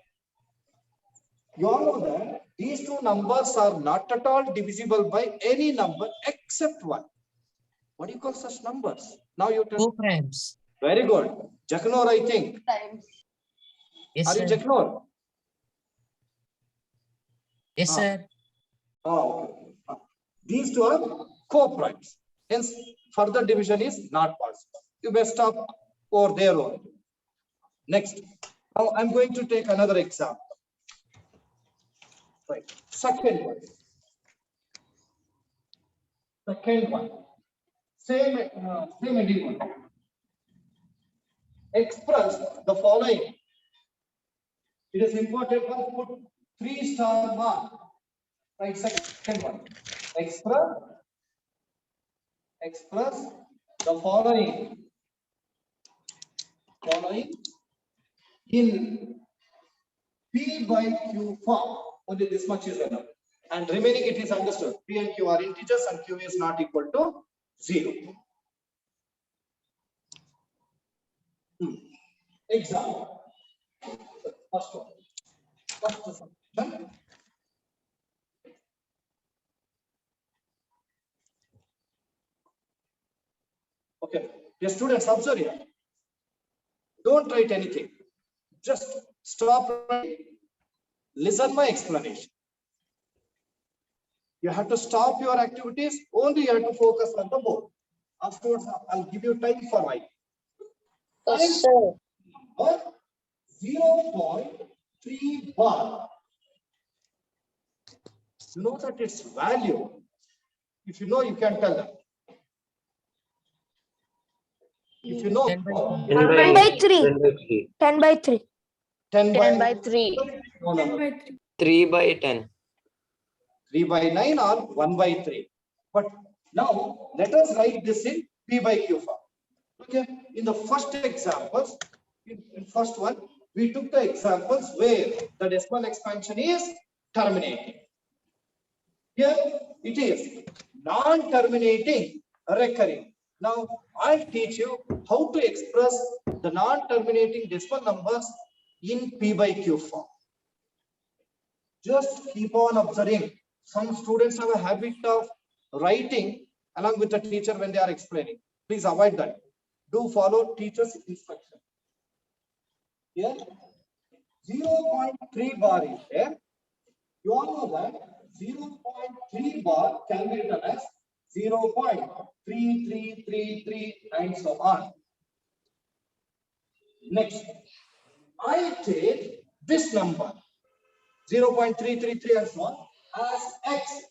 You all know that these two numbers are not at all divisible by any number except one. What do you call such numbers? Now you tell. Co-primes. Very good. Jaknor, I think. Yes, Are you sir. Jaknor? Yes, sir. Oh, okay. These two are co-primes. Hence, further division is not possible. You may stop over there only. Next. Now, I'm going to take another example. Right. Second one. Same edition. Express the following. It is important one. Put 3-star mark. Right. Second one. Express the following in P by Q form. Only this much is enough. And remaining it is understood. P and Q are integers and Q is not equal to 0. Example. First one. First substitution. Okay. Dear students, observe here. Don't write anything. Just stop writing. Listen my explanation. You have to stop your activities. Only you have to focus on the board. Afterwards, I'll give you time for writing. Yes, sir. 0.3 bar. You know that its value. If you know, you can tell them. If you know, 10 by 10 by 3. 10 by 3. 10 10 by 3. No, no, no. 3 by 10. 3 by 9 or 1 by 3. But now let us write this in P by Q form. Okay. In the first examples, in first one, we took the examples where the decimal expansion is terminating. Here it is non-terminating recurring. Now I'll teach you how to express the non-terminating decimal numbers in P by Q form. Just keep on observing. Some students have a habit of writing along with the teacher when they are explaining. Please avoid that. Do follow teacher's instruction. Here, 0.3 bar is there. You all know that 0.3 bar can be written as 0.3333 and so on. Next, I take this number 0.333 and so on as x.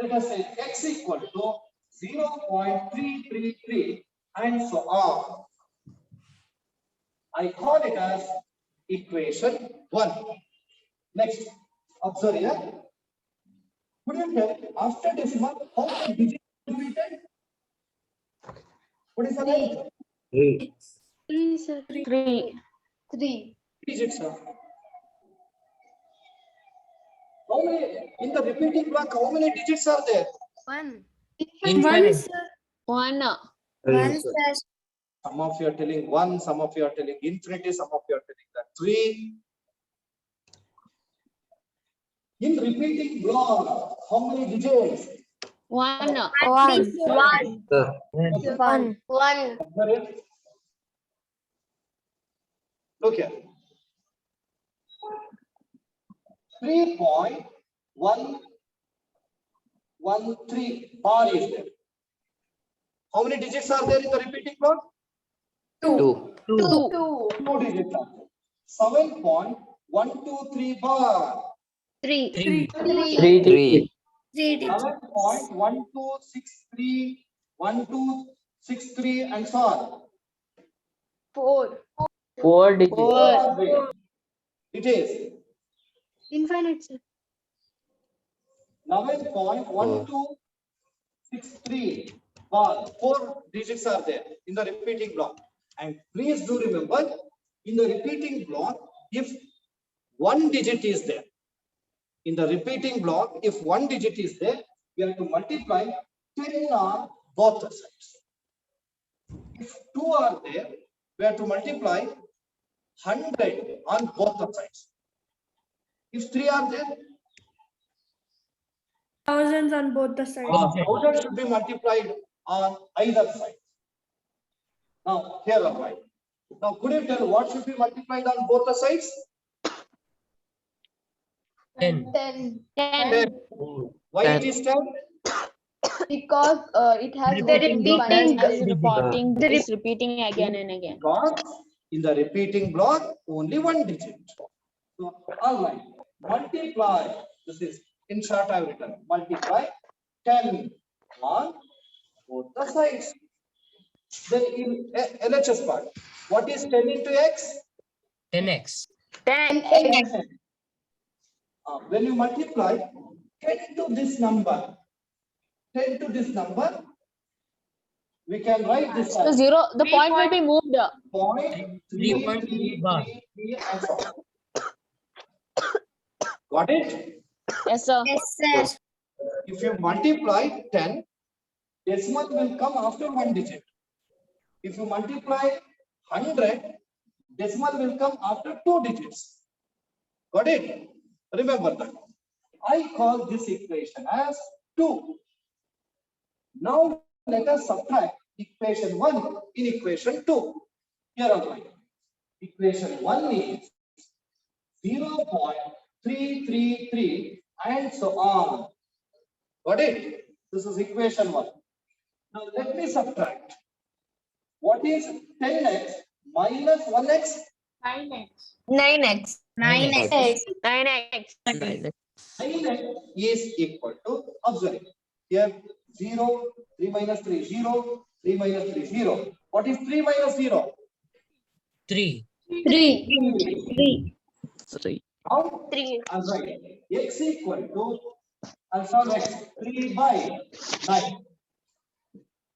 Let us say x equal to 0.333 and so on. I call it as equation 1. Next, observe here. Could you tell after decimal how many digits are repeated? What is the name? 3. 3, sir. 3. 3. Digits, sir. How many in the repeating block? How many digits are there? 1. Infinite. 1, sir. 1. 1, sir. Some of you are telling 1, some of you are telling infinity, some of you are telling that 3. In repeating block, how many digits? 1. 1. Sir. 1. 1. Look here. 3.113 bar is there. How many digits are there in the repeating block? 2. 2. 2 digits are there. 7.123 bar. 3. 3. 3. 11.1263, 1263 and so on. 4. 4 digits. 4. It is Infinite, sir. 11.1263 bar. 4 digits are there in the repeating block. And please do remember, in the repeating block, if 1 digit is there, in the repeating block, if 1 digit is there, we have to multiply 10 on both the sides. If 2 are there, we have to multiply 100 on both the sides. If 3 are there, Thousands on both the sides. 1000 should be multiplied on either side. Now, here are why. Now, could you tell what should be multiplied on both the sides? 10. 10. 10. Why 10. it is 10? Because it has Repeating block has Is repeating again and again. Because in the repeating block, only 1 digit. So, all right, multiply. This is in short, I have written multiply 10 on both the sides. Then in LHS part, what is 10 into x? 10x. 10. When you multiply 10 to this number, We can write this So as zero, the point will be moved. 3.3 bar. 0.333 and so on. Got it? Yes, sir. Yes, sir. If you multiply 10, decimal will come after one digit. If you multiply 100, decimal will come after two digits. Got it? Remember that. I call this equation as 2. Now let us subtract equation 1 in equation 2. Here are my equation 1 is 0.333 and so on. Got it? This is equation 1. Now let me subtract. What is 10x minus 1x? 9x. 9x. 9x. 9x. 9x is equal to, observe here 0, 3 minus 3, 0, 3 minus 3, 0. What is 3 minus 0? 3. 3. Now, 3. I'll write x equal to, I'll solve x 3 by 9.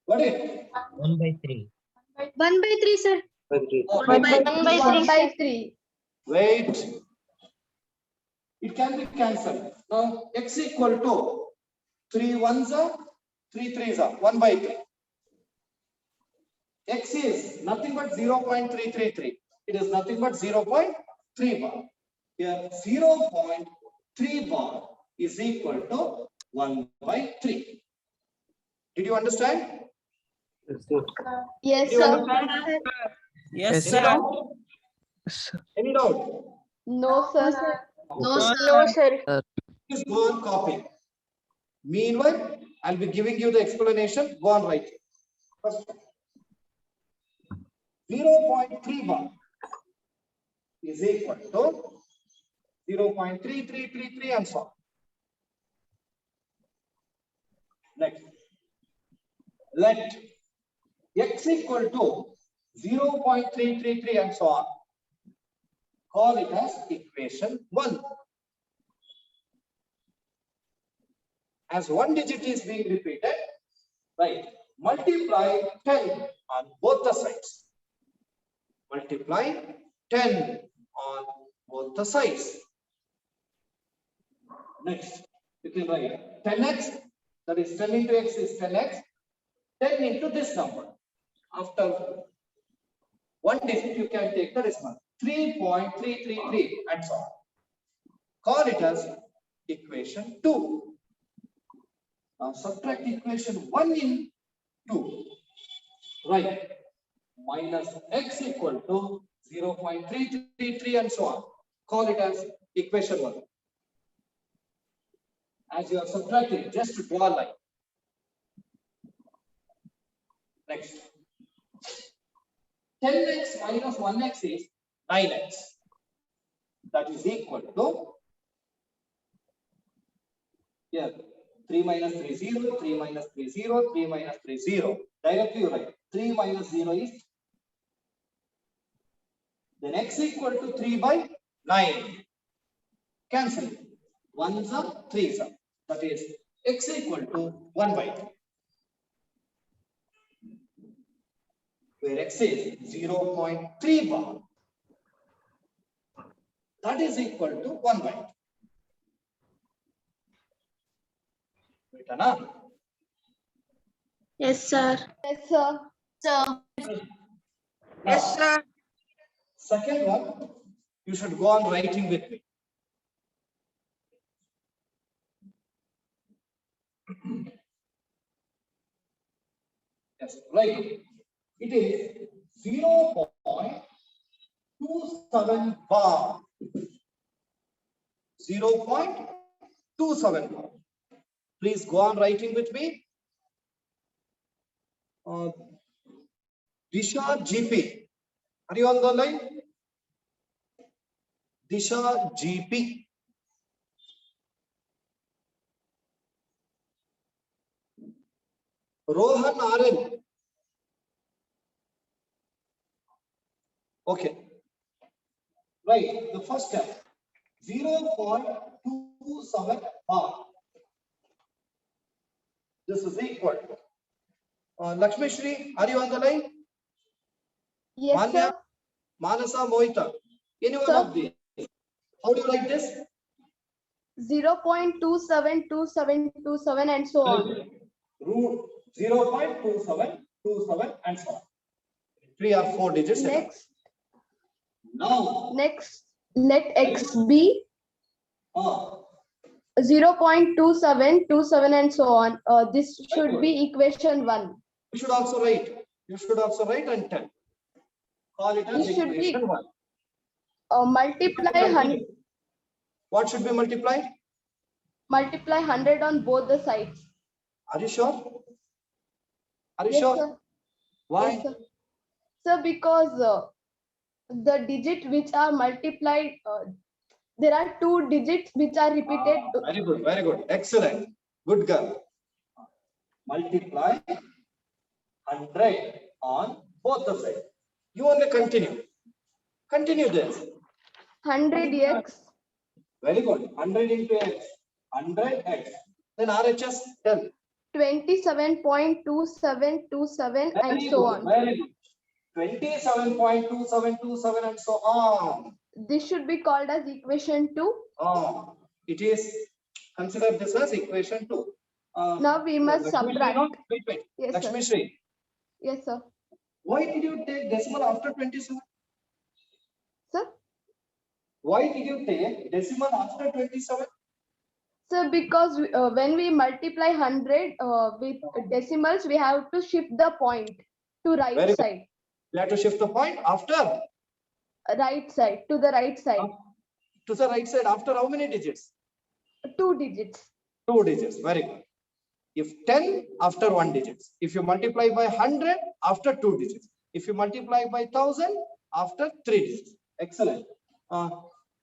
Got it? 1 by 3. 1 by 3, sir. 1 by 3. Wait. It can be cancelled. Now x equal to 3 ones are 3 threes are 1 by 3. X is nothing but 0.333. It is nothing but 0.3 bar. Here 0.3 bar is equal to 1 by 3. Did you understand? Yes, Did you sir. understand? Yes, Any sir. doubt? Any doubt? No, sir. No, sir. No, sir. Please go on copying. Meanwhile, I'll be giving you the explanation. Go on writing. First, 0.3 bar is equal to 0.3333 and so on. Next, let x equal to 0.333 and so on. Call it as equation 1. As one digit is being repeated, right? Multiply 10 on both the sides. Multiply 10 on both the sides. Next, you can write 10x, that is 10 into x is 10x, 10 into this number. After one digit, you can take the decimal 3.333 and so on. Call it as equation 2. Now subtract equation 1 in 2. Right. Minus x equal to 0.333 and so on. Call it as equation 1. As you are subtracting, just draw a line. Next. 10x minus 1x is 9x. That is equal to, here, 3 minus 3, 0, 3 minus 3, 0, 3 minus 3, 0. Directly you write 3 minus 0 is, then x equal to 3 by 9. Cancel. 1s are 3s are. That is x equal to 1 by 3. Where x is 0.3 bar. That is equal to 1 by 3. Wait, Anna. Yes, sir. Yes, sir. Yes, sir. Second one, you should go on writing with me. Yes, right. It is 0.27 bar. 0.27 bar. Please go on writing with me. Disha GP. Are you on the line? Disha GP. Rohan RN. Okay. Right. The first step. 0.27 bar. This is equal to Lakshmi Shri, are you on the line? Yes, Manya, sir. Manasa, Mohita, any one Sir. of these. How do you write this? 0.272727 and so on. Root 0.2727 and so on. 3 or 4 digits. Next, Now, let x be uh, 0.2727 and so on. This should be equation 1. you should also write. You should also write and tell. Call it as This should be equation 1. multiply 100 What should be multiplied? 100 on both the sides. Are you sure? Are you Yes, sure? sir. Why? Yes, sir. Sir, because the digit which are multiplied, there are 2 digits which are repeated. Very good, very good. Excellent. Good girl. Multiply 100 on both the sides. You only continue. Continue this. 100x Very good. 100 into x. 100x. Then RHS, tell. 27.2727 and Very so good, on. very good. 27.2727 and so on. This should be called as equation 2. It is, consider this as equation 2. Now we must Lakshmi Shri, subtract. no? Wait. Yes, Lakshmi sir. Shri, Yes, sir. why did you take decimal after 27? Sir? Why did you take decimal after 27? So because when we multiply 100 with decimals, we have to shift the point to right Very good. side. You have to shift the point after Right side, to the right side. to the right side after how many digits? 2 digits. 2 digits. Very good. If 10 after 1 digit. If you multiply by 100 after 2 digits. If you multiply by 1000 after 3 digits. Excellent.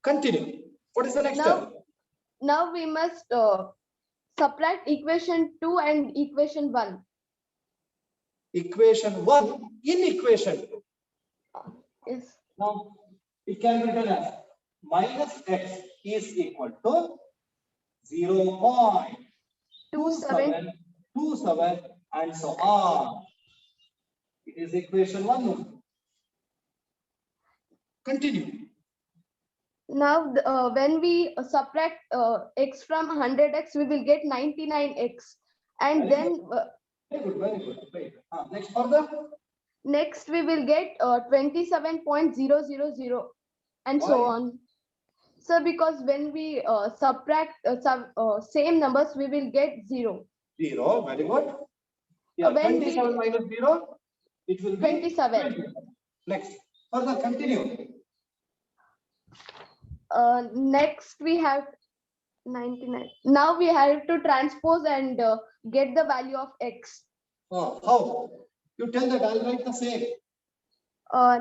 Continue. What is the next step? Now we must subtract equation 2 and equation 1. Equation 1 in equation 2. Yes. Now it can be written as minus x is equal to 0.2727 and so on. It is equation 1. Continue. Now when we subtract x from 100x, we will get 99x. And Very then Very good, very good. Wait. Next further. next we will get 27.000 and so Why? on. So because when we subtract same numbers, we will get 0. 0, very good. Yeah, When 27 minus 0, it will be 27. 20. Next, further continue. Next we have 99. Now we have to transpose and get the value of x. How? You tell that I'll write the same.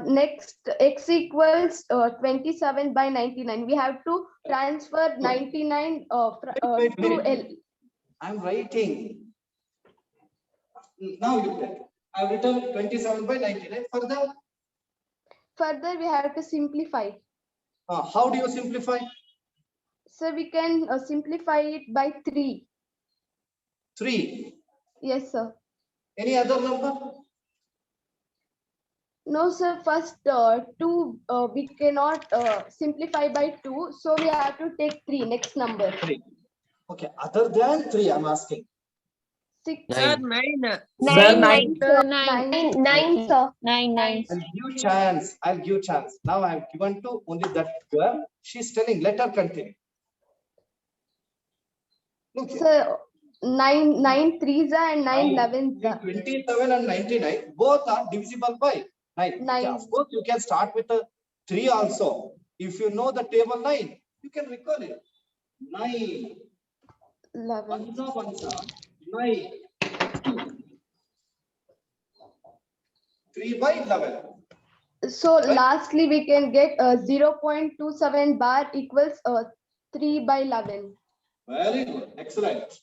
Next, x equals 27 by 99. We have to transfer 99 Wait, to L. I'm writing. Now you tell. I've written 27 by 99. Further, we have to simplify. How do you simplify? So we can simplify it by 3. 3. Yes, sir. Any other number? No, sir. First 2 we cannot simplify by 2. So we have to take 3. Next number. 3. Okay. Other than 3, I'm asking. 6. Sir, 9. 9. 9, sir. 9, sir. 9. I'll give chance. I'll give chance. Now I've given to only that girl. She's telling, let her continue. Look here. So 9 threes and 9 11s. 27 and 99 both are divisible by 9. 9. Yeah, of course, you can start with a 3 also. If you know the table 9, you can recall it. 9. 11. 9. 3 by 11. So lastly, we can get 0.27 bar equals 3 by 11. Very good. Excellent.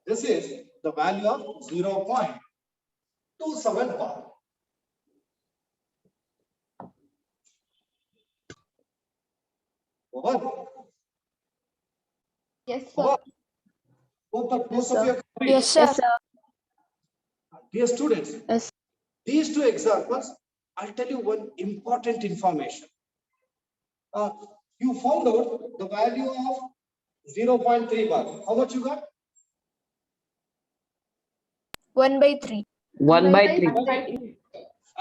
This is the value of 0.27 bar. Over. Yes, sir. Over. Both of you are complete. Yes, sir. Dear students, Yes. these two examples, I'll tell you one important information. You found out the value of 0.3 bar. How much you got? 1/3. 1/3.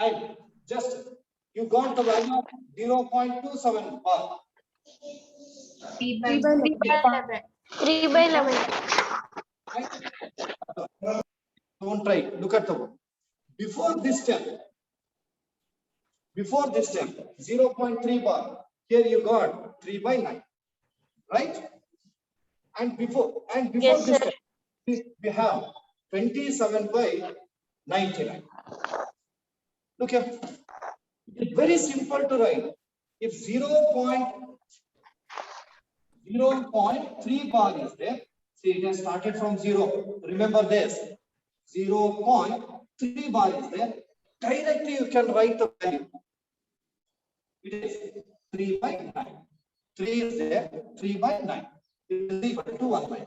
And just you got the value of 0.27 bar. 3/11. 3/11. Don't try. Look at the one. Before this step, 0.3 bar. Here you got 3/9, right? And before Yes, this sir. step, we have 27/99. Look here. It's very simple to write. If 0.3 bar is there, see it has started from 0. Remember this. 0.3 bar is there. Directly you can write the value. It is 3/9. 3 is there. 3/9. It is equal to 1/9.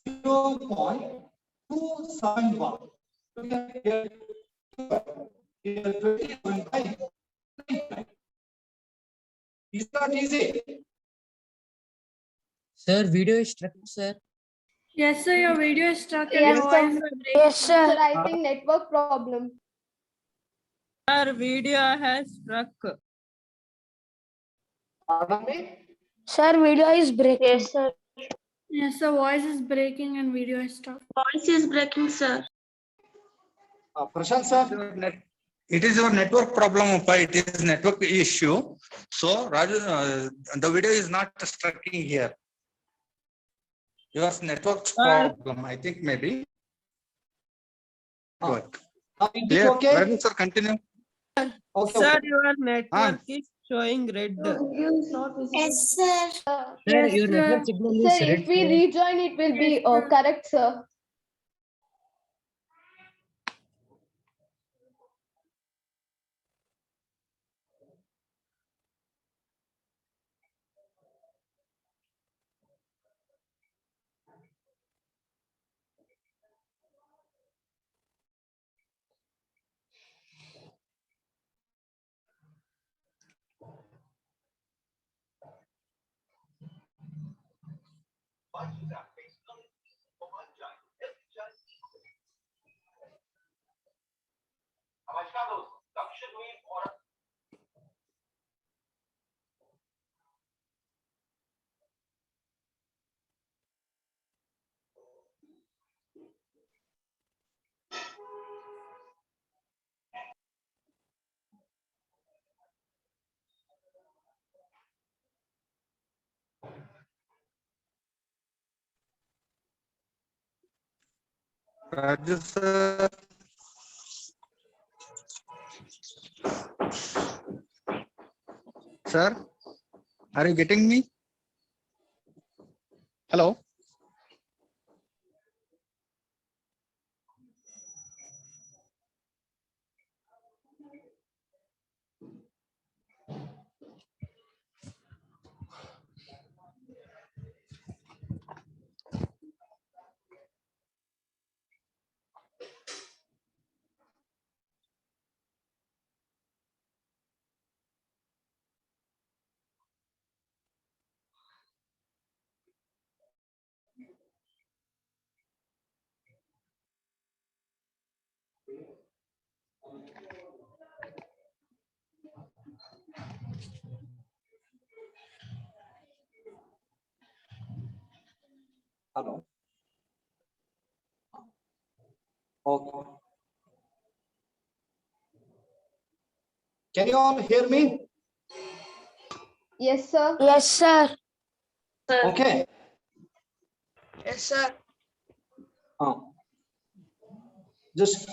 0.27 bar. Here 27/9. It's not easy. Sir, video is stuck, sir. Yes, sir, your video is stuck and Yes, your sir. voice is breaking. Yes, Sir, sir. I think network problem. Our video has struck. Pardon me? Sir, video is breaking. Yes, sir. Yes, the voice is breaking and video is stuck. Voice is breaking, sir. Prashant sir. It is your network problem, Uppa. It is network issue. So, Raju, the video is not striking here. Your network problem, I think, maybe. Good. Now it is Clear? okay. Raju, sir, continue. Okay. Sir, Okay. your network is showing red. Yes, sir. Sir, Yes, your sir. network signal is Sir, red. if we sir. rejoin, it will be correct, sir. Raju, sir. Sir, are you getting me? Hello? Hello. Okay. Can you all hear me? Yes, sir. Yes, sir. Okay. Yes, sir. Just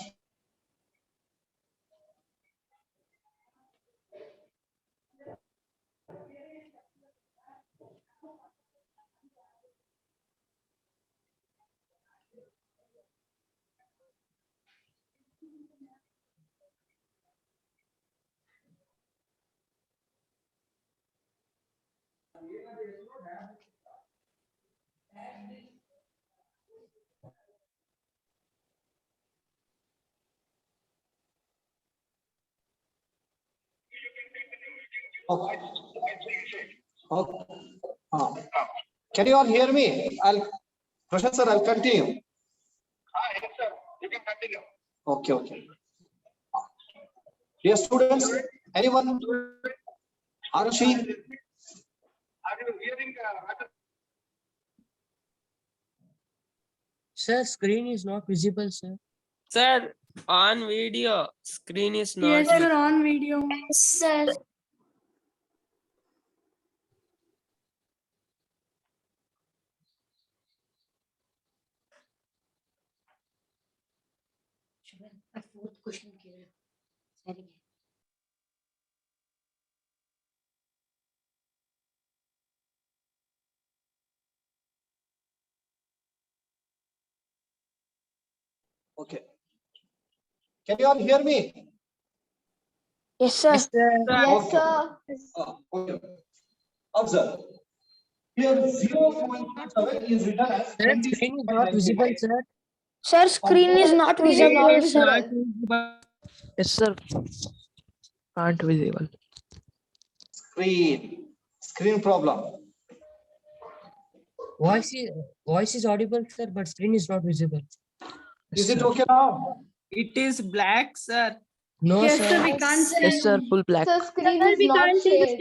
Okay. Okay. Can you all hear me? Professor, I'll continue. Yes, sir. You can continue. Okay, okay. Dear students, anyone? Arshi? Are you hearing? Sir, screen is not visible, sir. Sir, on video, screen is not. Yes, sir, on video. Yes, sir. Fourth question. Okay. Can you all hear me? Yes, sir. Yes, sir. Yes, sir. Okay. Observe. Here 0.7 is written as Sir, screen is not visible, sir. Sir, screen is not visible, sir. Yes, sir. Can't visible. Screen problem. Voice is audible, sir, but screen is not visible. Is it okay now? It is black, sir. No, Yes, sir. sir, we can't see. Yes, sir. Full black. Sir, screen is not shared.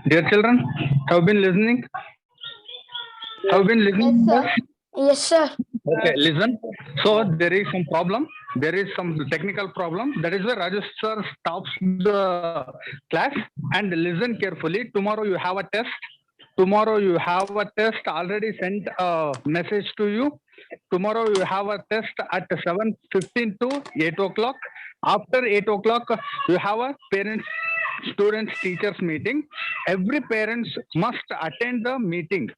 Dear children, have been listening? Have been listening? Yes, sir. Yes, sir. Okay, listen. So there is some problem. There is some technical problem. That is why Rajesh sir stops the class and listen carefully. Tomorrow you have a test. Tomorrow you have a test. Already sent a message to you. Tomorrow you have a test at 7:15 to 8 o'clock. After 8 o'clock, you have a parents, students, teachers meeting. Every parents must attend the meeting.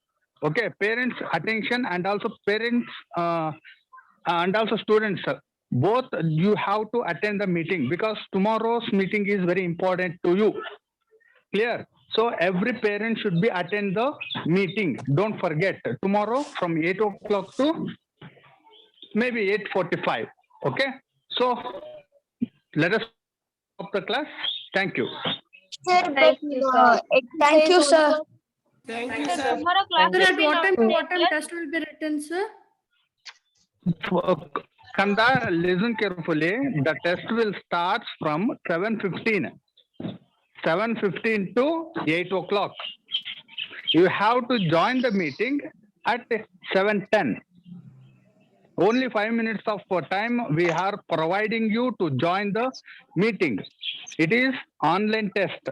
Okay, parents attention and also parents and also students, both you have to attend the meeting because tomorrow's meeting is very important to you. Clear? So every parent should be attend the meeting. Don't forget tomorrow from 8 o'clock to maybe 8:45. Okay, so let us stop the class. Thank you. Sir, Thank you, sir. Thank you, sir. Thank you, Sir, sir. tomorrow class Sir, will at be what time now. test will be written, sir? Kanda, listen carefully. The test will start from 7:15. 7:15 to 8 o'clock. You have to join the meeting at 7:10. Only 5 minutes of time we are providing you to join the meeting. It is online test.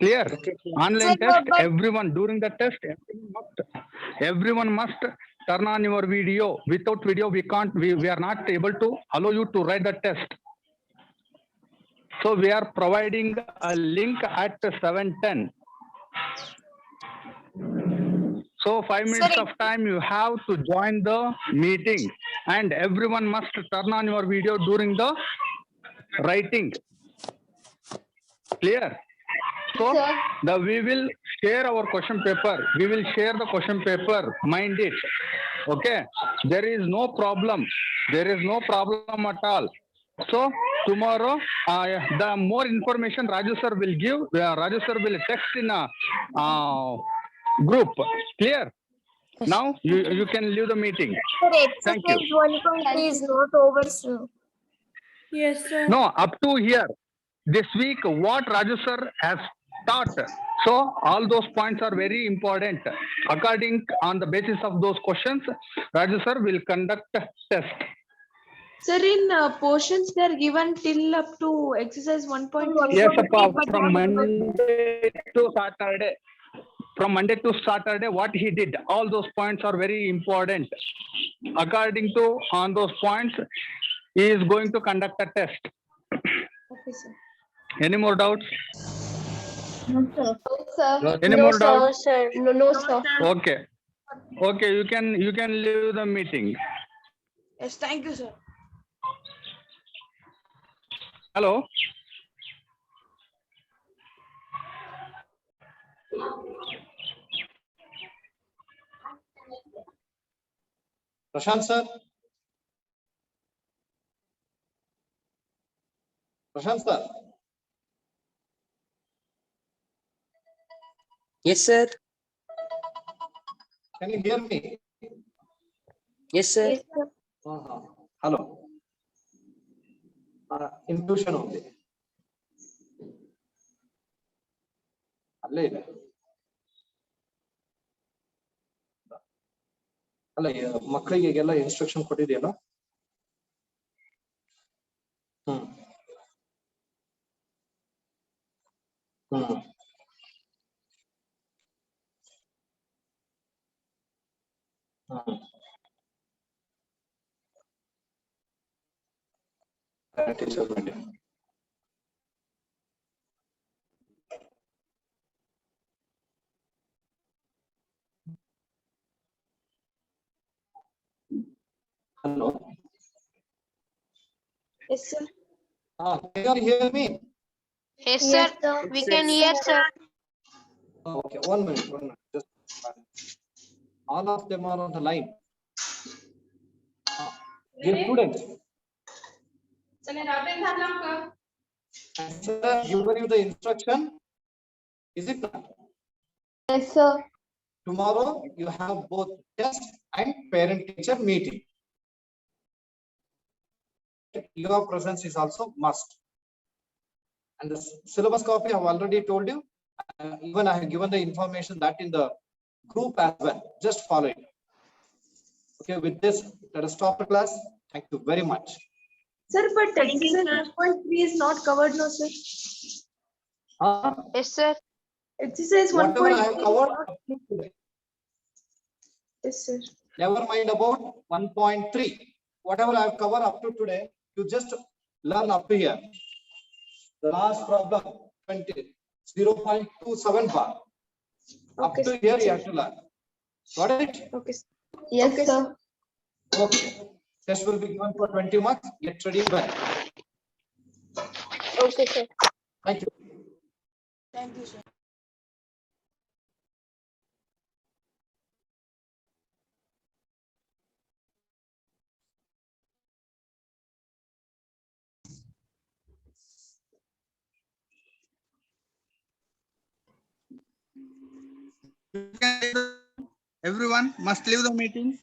Clear? Online Sir, test. but- Everyone during the test, everyone must turn on your video. Without video, we can't. We are not able to allow you to write the test. So we are providing a link at 7:10. So 5 minutes Sir, of time you have to join the meeting, and everyone must turn on your video during the writing. Clear? So Sir. we will share our question paper. We will share the question paper. Mind it. Okay. There is no problem. There is no problem at all. So tomorrow, the more information Raju sir will give, Raju sir will text in a group. Clear? Now you can leave the meeting. Sir, Thank you. exercise 1.3 is not over, sir. Yes, sir. No, up to here. This week, what Raju sir has start. So all those points are very important. According on the basis of those questions, Raju sir will conduct a test. Sir, in portions they are given till up to exercise 1.3. Yes, from Monday to Saturday. From Monday to Saturday, what he did, all those points are very important. According to on those points, he is going to conduct a test. Okay, sir. Any more doubts? No, sir. Any more doubts? sir. No, sir. Okay. Okay, you can leave the meeting. Yes, thank you, sir. Hello. Prashant sir. Prashant sir. Yes, sir. Can you hear me? Yes, sir. Hello. Intuition only. ಅಲ್ಲೇ ಇದೆ ಅಲ್ಲ ಮಕ್ಕಳಿಗೆಲ್ಲ instruction ಕೊಟ್ಟಿದೆಯಲ್ಲ ಹ್ಮ್ teacher meeting Hello. Yes, sir. Can you hear me? Yes, sir. We can hear, sir. Okay, one minute. Just all of them are on the line. Dear students, and sir, given you the instruction, is it not? Yes, sir. Tomorrow you have both test and parent teacher meeting. Your presence is also must. And the syllabus copy I have already told you. Even I have given the information that in the group as well. Just follow it. Okay, with this, let us stop the class. Thank you very much. Sir, but exercise 1.3 is not covered, no, sir. Yes, sir. Exercise 1.3. Whatever I have covered up to today. Yes, sir. Never mind about 1.3. Whatever I have covered up to today, you just learn up to here. The last problem, 0.27 bar. Up to here you have to learn. Got it? Okay. Yes, sir. Okay. Test will be given for 20 marks. Get ready well. Okay, sir. Thank you. Thank you, sir. Everyone must leave the meeting.